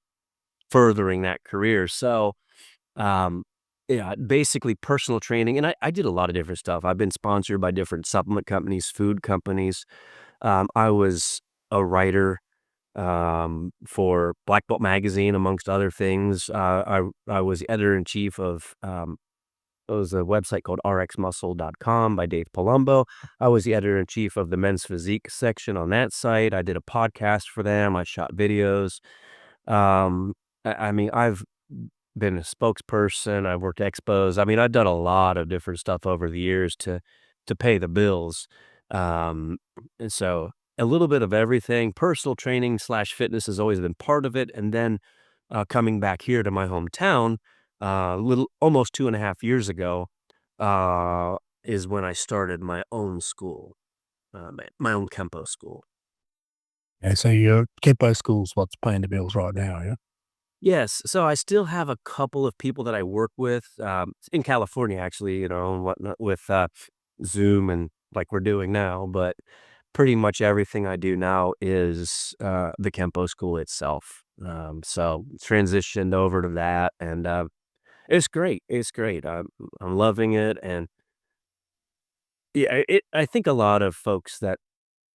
furthering that career. So, um, yeah, basically personal training, and I did a lot of different stuff. I've been sponsored by different supplement companies, food companies. I was a writer for Black Belt Magazine, amongst other things. I was editor in chief of it was a website called rxmuscle.com by Dave Palumbo. I was the editor in chief of the men's physique section on that site. I did a podcast for them. I shot videos. I mean, I've been a spokesperson. I've worked expos. I mean, I've done a lot of different stuff over the years to pay the bills. Um, and so a little bit of everything. Personal training slash fitness has always been part of it. And then coming back here to my hometown, little almost 2.5 years ago, uh, is when I started my own school, my own Kenpo school. Yeah, so your Kenpo school's what's paying the bills right now, yeah? Yes, so I still have a couple of people that I work with, in California, actually, and whatnot with, Zoom and like we're doing now, but pretty much everything I do now is, the Kenpo school itself. So transitioned over to that, and, it's great, it's great. I'm loving it, and yeah, I think a lot of folks that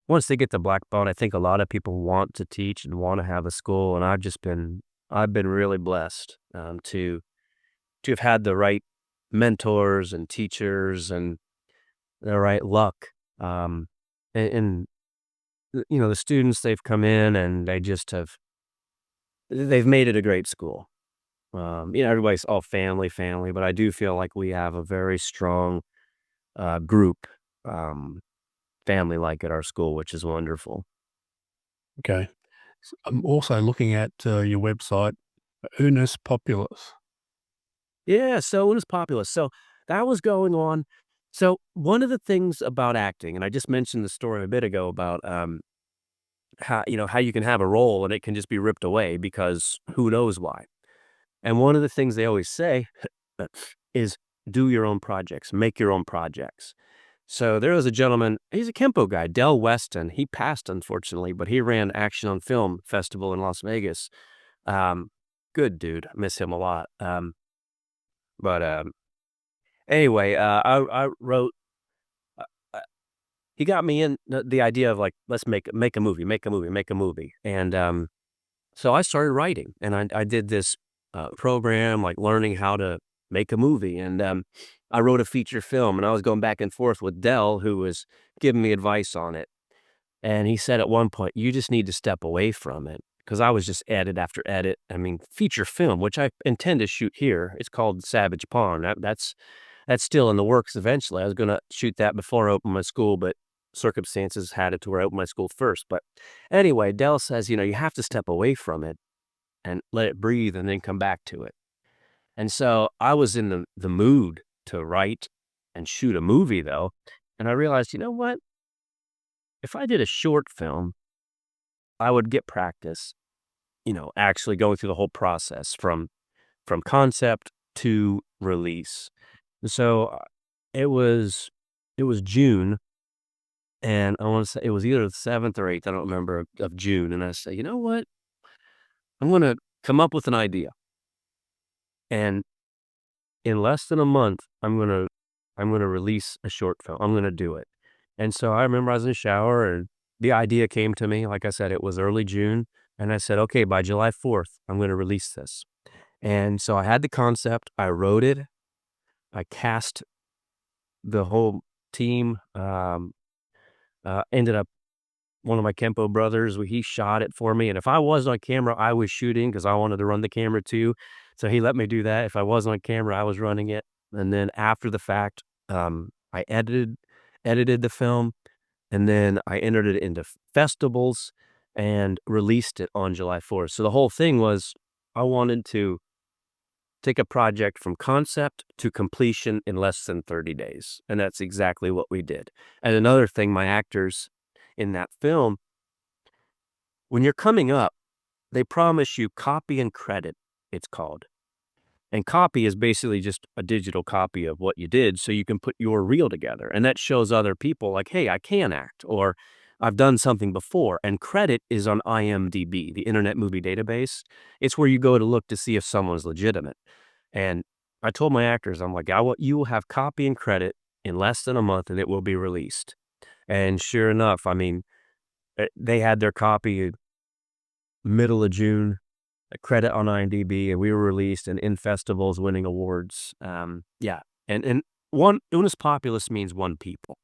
once they get the black belt, I think a lot of people want to teach and wanna have a school, and I've been really blessed, to have had the right mentors and teachers and the right luck, and, the students, they've come in and they've made it a great school. Everybody's all family, family, but I do feel like we have a very strong, group, um, family-like at our school, which is wonderful. Okay. I'm also looking at, your website, Unus Populus. Yeah, so it was popular. So that was going on. So one of the things about acting, and I just mentioned the story a bit ago about how you can have a role and it can just be ripped away because who knows why. And one of the things they always say is do your own projects, make your own projects. So there was a gentleman, he's a Kempo guy, Del Weston. He passed, unfortunately, but he ran Action on Film Festival in Las Vegas. Um, Good dude. I miss him a lot. But anyway, I wrote. Uh, uh, he got me in the idea of like, let's make a movie, make a movie, make a movie, and so I started writing, and I did this program like learning how to make a movie, and I wrote a feature film, and I was going back and forth with Dell, who was giving me advice on it. And he said at one point, "You just need to step away from it," because I was just edit after edit. I mean, feature film, which I intend to shoot here. It's called Savage Pond. That's still in the works eventually. I was gonna shoot that before I opened my school, but circumstances had it to where I opened my school first. But anyway, Dell says, you have to step away from it and let it breathe and then come back to it. And so I was in the mood to write and shoot a movie though. And I realized, you know what? If I did a short film, I would get practice, actually going through the whole process from concept to release. So it was it was June, and I want to say it was either the 7th or 8th, I don't remember, of June. And I said, you know what? I'm going to come up with an idea. And in less than a month, I'm gonna release a short film. I'm gonna do it. And so I remember I was in the shower and the idea came to me. Like I said, it was early June. And I said, okay, by July 4th, I'm gonna release this. And so I had the concept, I wrote it, I cast the whole team, ended up one of my Kenpo brothers, he shot it for me, and if I wasn't on camera, I was shooting because I wanted to run the camera too, so he let me do that. If I wasn't on camera, I was running it, and then after the fact, I edited the film, and then I entered it into festivals and released it on July 4th. So the whole thing was I wanted to take a project from concept to completion in less than 30 days, and that's exactly what we did. And another thing, my actors in that film, when you're coming up, they promise you copy and credit, it's called. And copy is basically just a digital copy of what you did so you can put your reel together. And that shows other people like, hey, I can act, or I've done something before. And credit is on IMDb, the Internet Movie Database. It's where you go to look to see if someone's legitimate. And I told my actors, I'm like, you will have copy and credit in less than a month and it will be released. And sure enough, I mean, they had their copy middle of June, a credit on IMDb, and we were released and in festivals, winning awards. Yeah, and one unus populus means one people,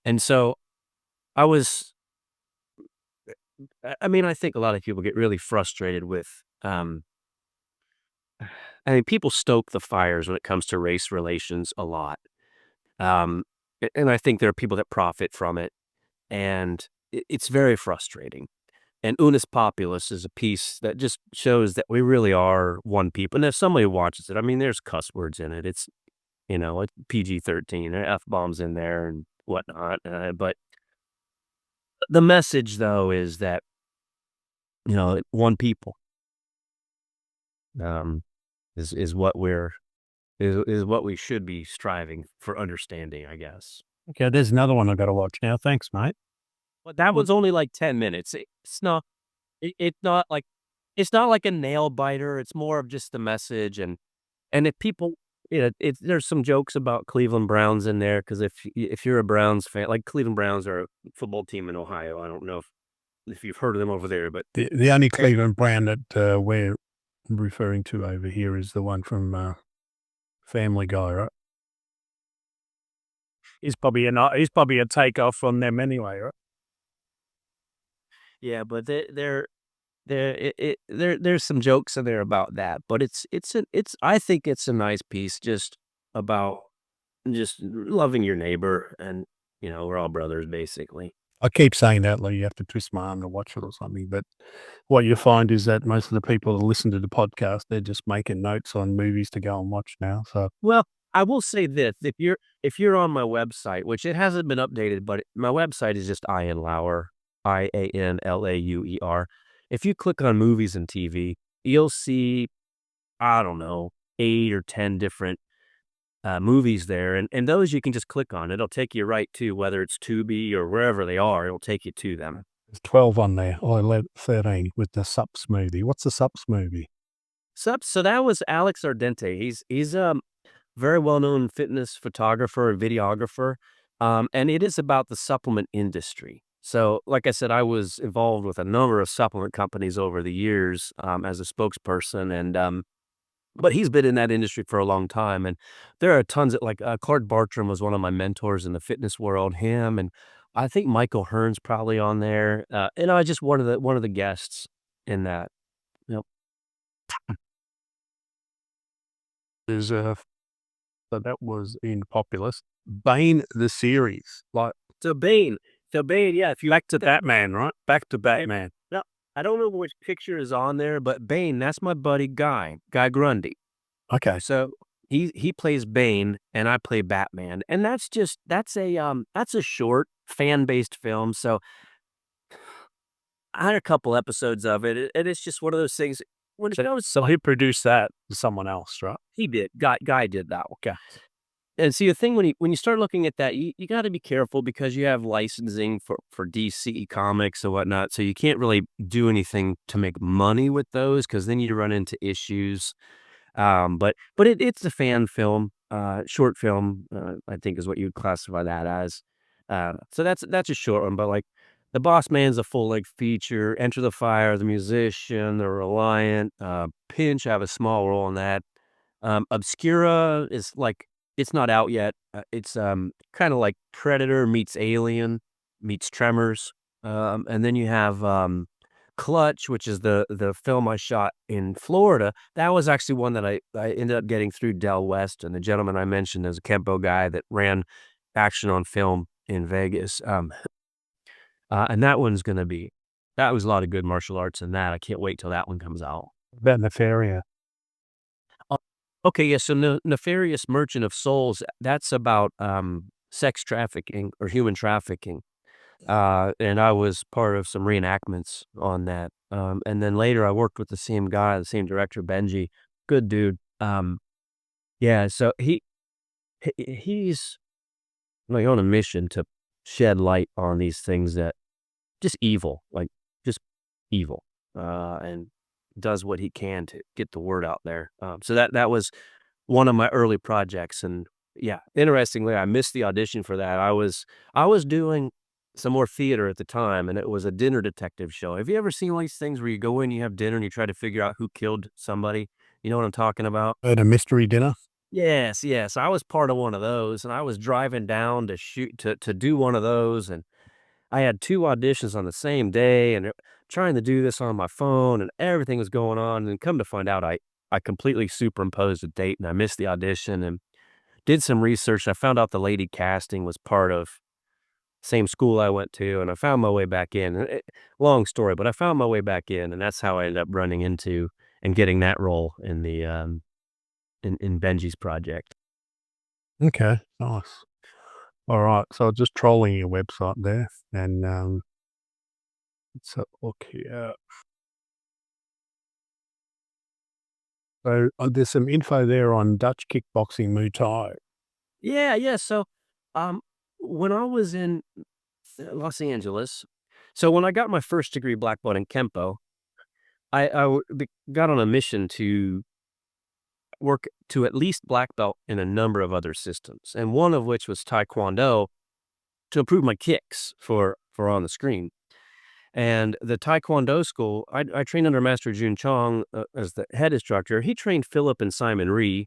and so I was. I mean, I think a lot of people get really frustrated with. I mean, people stoke the fires when it comes to race relations a lot, and I think there are people that profit from it, and it's very frustrating. And Unus Populus is a piece that just shows that we really are one people. And if somebody watches it, I mean, there's cuss words in it. It's, it's PG-13, there are F-bombs in there and whatnot. But the message, though, is that, one people um, is what is what we should be striving for understanding, I guess. Okay, there's another one I got to watch now. Thanks, mate. But that was only like 10 minutes. It's not like it's not like a nail biter, it's more of just the message, and if people there's some jokes about Cleveland Browns in there, because if you're a Browns fan, like Cleveland Browns are a football team in Ohio, I don't know if you've heard of them over there, but The only Cleveland brand that we're referring to over here is the one from Family Guy, right? He's probably a takeoff from them anyway, right? yeah, but there's some jokes in there about that, but it's I think it's a nice piece just about just loving your neighbor, and, we're all brothers, basically. I keep saying that, like you have to twist my arm to watch it or something. But what you find is that most of the people that listen to the podcast, they're just making notes on movies to go and watch now. So Well, I will say this, if you're on my website, which it hasn't been updated, but my website is just Ian Lauer, IANLAUER. If you click on movies and TV, you'll see, I don't know, 8 or 10 different movies there, and those you can just click on. It'll take you right to, whether it's Tubi or wherever they are, it'll take you to them. there's 12 on there. Oh, I let 13 with the sup smoothie. What's the sup smoothie? So that was Alex Ardente. He's a very well-known fitness photographer and videographer, and it is about the supplement industry. So, like I said, I was involved with a number of supplement companies over the years, as a spokesperson, and but he's been in that industry for a long time, and there are tons of like, Clark Bartram was one of my mentors in the fitness world, him, and I think Michael Hearn's probably on there, and I just one of the guests in that. Yep. There's so that was in Populous. Bane the series, like So Bane, yeah, if you back to Batman, right? Back to Batman. no, I don't remember which picture is on there, but Bane, that's my buddy Guy Grundy. Okay. So he plays Bane and I play Batman. And that's a short fan-based film. So I had a couple episodes of it, and it's just one of those things when it So, goes so he produced that to someone else, right? he did. Guy did that one. Okay. And see, the thing when you start looking at that, you gotta be careful because you have licensing for DC Comics and whatnot, so you can't really do anything to make money with those because then you run into issues. But it's a fan film, short film, I think is what you'd classify that as. So that's a short one, but, like, The Boss Man's a full-length feature, Enter the Fire, The Musician, The Reliant, Pinch, I have a small role in that. Obscura is, like, it's not out yet. It's, kinda like Predator meets Alien meets Tremors. And then you have, Clutch, which is the film I shot in Florida. That was actually one that I ended up getting through Del West, and the gentleman I mentioned is a Kenpo guy that ran action on film in Vegas. And that was a lot of good martial arts in that. I can't wait till that one comes out. About Nefaria. Uh, okay, yeah, so Nefarious Merchant of Souls, that's about, sex trafficking or human trafficking. And I was part of some reenactments on that. And then later I worked with the same guy, the same director, Benji, good dude. Yeah, so he's like on a mission to shed light on these things that just evil, like just evil, and does what he can to get the word out there. So that was one of my early projects, and yeah, interestingly, I missed the audition for that. I was doing some more theater at the time, and it was a dinner detective show. Have you ever seen one of these things where you go in, you have dinner, and you try to figure out who killed somebody? You know what I'm talking about? At a mystery dinner. Yes, yes. I was part of one of those, and I was driving down to shoot to do one of those, and I had 2 auditions on the same day, and trying to do this on my phone, and everything was going on, and come to find out, I completely superimposed a date, and I missed the audition, and did some research. I found out the lady casting was part of same school I went to, and I found my way back in. Long story, but I found my way back in, and that's how I ended up running into and getting that role in the, in Benji's project. Okay, nice. All right, so just trolling your website there, and let's have a look here. So there's some info there on Dutch kickboxing, Muay Thai. Yeah, yeah, so, um, when I was in Los Angeles, so when I got my first degree black belt in Kenpo, got on a mission to work to at least black belt in a number of other systems, and one of which was Taekwondo to improve my kicks for on the screen. And the Taekwondo school, I trained under Master Jun Chong, as the head instructor. He trained Philip and Simon Ree,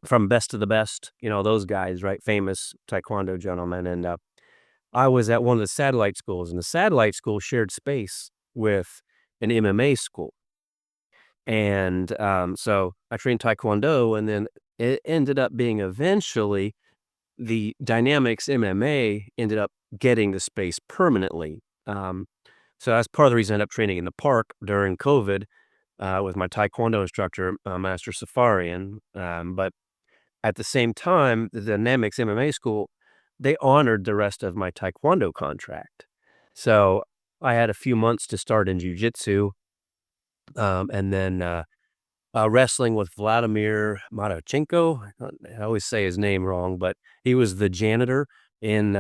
from Best of the Best, you know, those guys, right? Famous Taekwondo gentlemen. And I was at one of the satellite schools, and the satellite school shared space with an MMA school. And so I trained Taekwondo, and then it ended up being eventually the Dynamics MMA ended up getting the space permanently. So that's part of the reason I ended up training in the park during COVID with my Taekwondo instructor, Master Safarian. But at the same time, the Dynamics MMA school, they honored the rest of my Taekwondo contract. So I had a few months to start in jujitsu, and then wrestling with Vladimir Marachenko. I always say his name wrong, but he was the janitor in,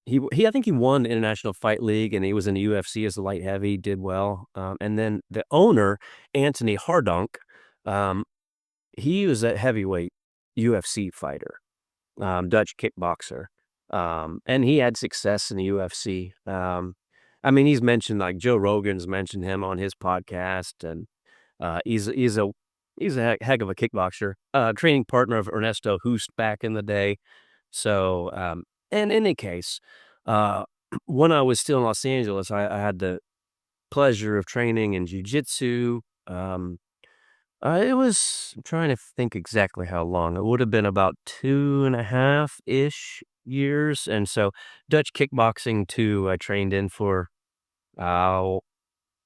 he I think he won the International Fight League, and he was in the UFC as a light heavy, did well. And then the owner, Anthony Hardonk, um, he was a heavyweight UFC fighter, Dutch kickboxer, and he had success in the UFC. I mean, he's mentioned, like, Joe Rogan's mentioned him on his podcast, and he's a heck of a kickboxer, training partner of Ernesto Hoost back in the day. So, in any case, uh, when I was still in Los Angeles, I had the pleasure of training in jujitsu. It was I'm trying to think exactly how long. It would have been about 2.5-ish years, and so Dutch kickboxing too, I trained in for, uh,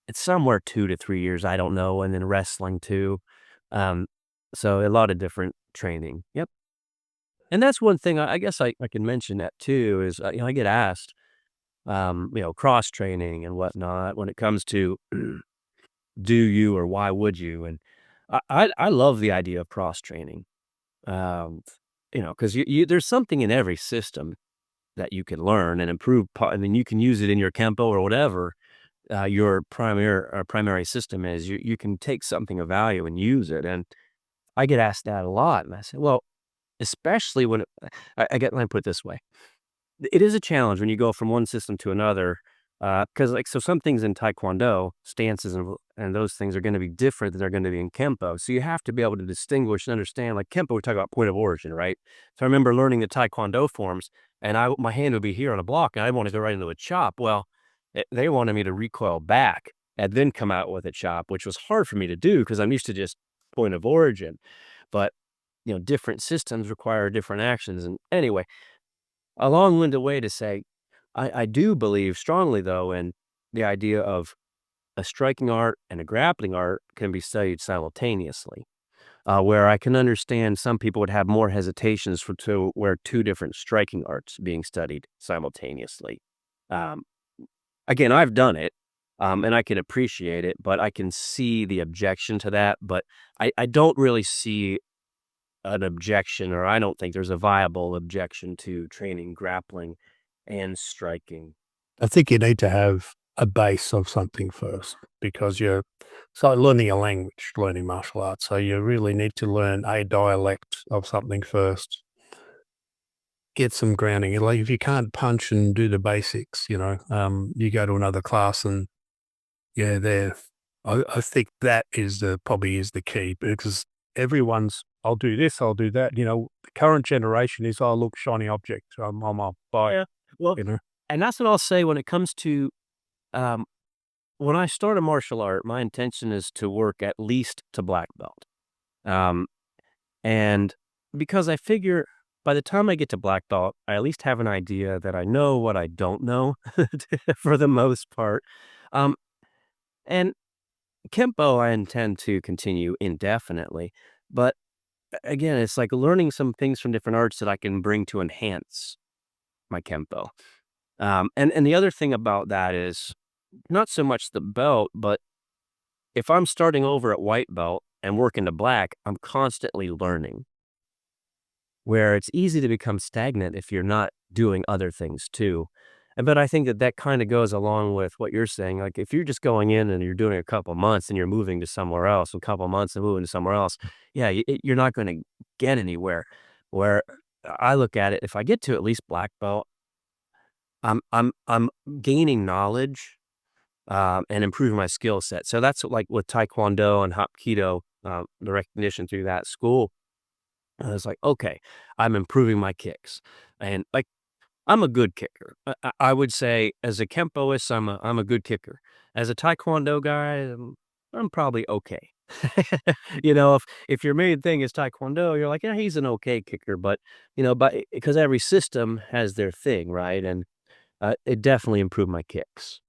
it's somewhere 2 to 3 years, I don't know, and then wrestling too. Um, so a lot of different training. Yep. And that's one thing I guess I can mention that too is, I get asked, cross training and whatnot when it comes to do you or why would you? And I love the idea of cross training. Um, because there's something in every system that you can learn and improve. I mean, you can use it in your Kenpo or whatever your primary system is. You can take something of value and use it. And I get asked that a lot, and I say, well, especially when let me put it this way. It is a challenge when you go from one system to another, because like, so some things in Taekwondo, stances and those things are gonna be different than they're gonna be in Kenpo. So you have to be able to distinguish and understand, like Kenpo, we talk about point of origin, right? So I remember learning the Taekwondo forms, and my hand would be here on a block, and I wanted to go right into a chop. Well, they wanted me to recoil back and then come out with a chop, which was hard for me to do because I'm used to just point of origin. But, different systems require different actions. And anyway, a long-winded way to say, I do believe strongly, though, in the idea of a striking art and a grappling art can be studied simultaneously, where I can understand some people would have more hesitations to where two different striking arts being studied simultaneously. Um, Again, I've done it, and I can appreciate it, but I can see the objection to that. But I don't really see an objection, or I don't think there's a viable objection to training grappling and striking. I think you need to have a base of something first because you're it's like learning a language, learning martial arts. So you really need to learn a dialect of something first. Get some grounding. Like if you can't punch and do the basics, you go to another class and yeah, there. I think that is probably is the key because everyone's I'll do this, I'll do that. The current generation is oh look shiny object. I'm a buy. Yeah. Well, You know. and that's what I'll say when it comes to um, when I start a martial art, my intention is to work at least to black belt. Um, and because I figure by the time I get to black belt, I at least have an idea that I know what I don't know for the most part. Um, and Kempo, I intend to continue indefinitely. But again, it's like learning some things from different arts that I can bring to enhance my Kempo. And the other thing about that is not so much the belt, but if I'm starting over at white belt and working to black, I'm constantly learning. Where it's easy to become stagnant if you're not doing other things too. But I think that kind of goes along with what you're saying. Like if you're just going in and you're doing a couple months and you're moving to somewhere else, a couple months and moving to somewhere else, yeah, you're not going to get anywhere. Where I look at it, if I get to at least black belt, I'm gaining knowledge and improving my skill set. So that's like with Taekwondo and Hapkido, the recognition through that school. I was like, okay, I'm improving my kicks, and like I'm a good kicker. I would say as a Kempoist, I'm a good kicker. As a Taekwondo guy, I'm probably okay. If your main thing is Taekwondo, you're like, yeah, he's an okay kicker, but because every system has their thing, right? And it definitely improved my kicks.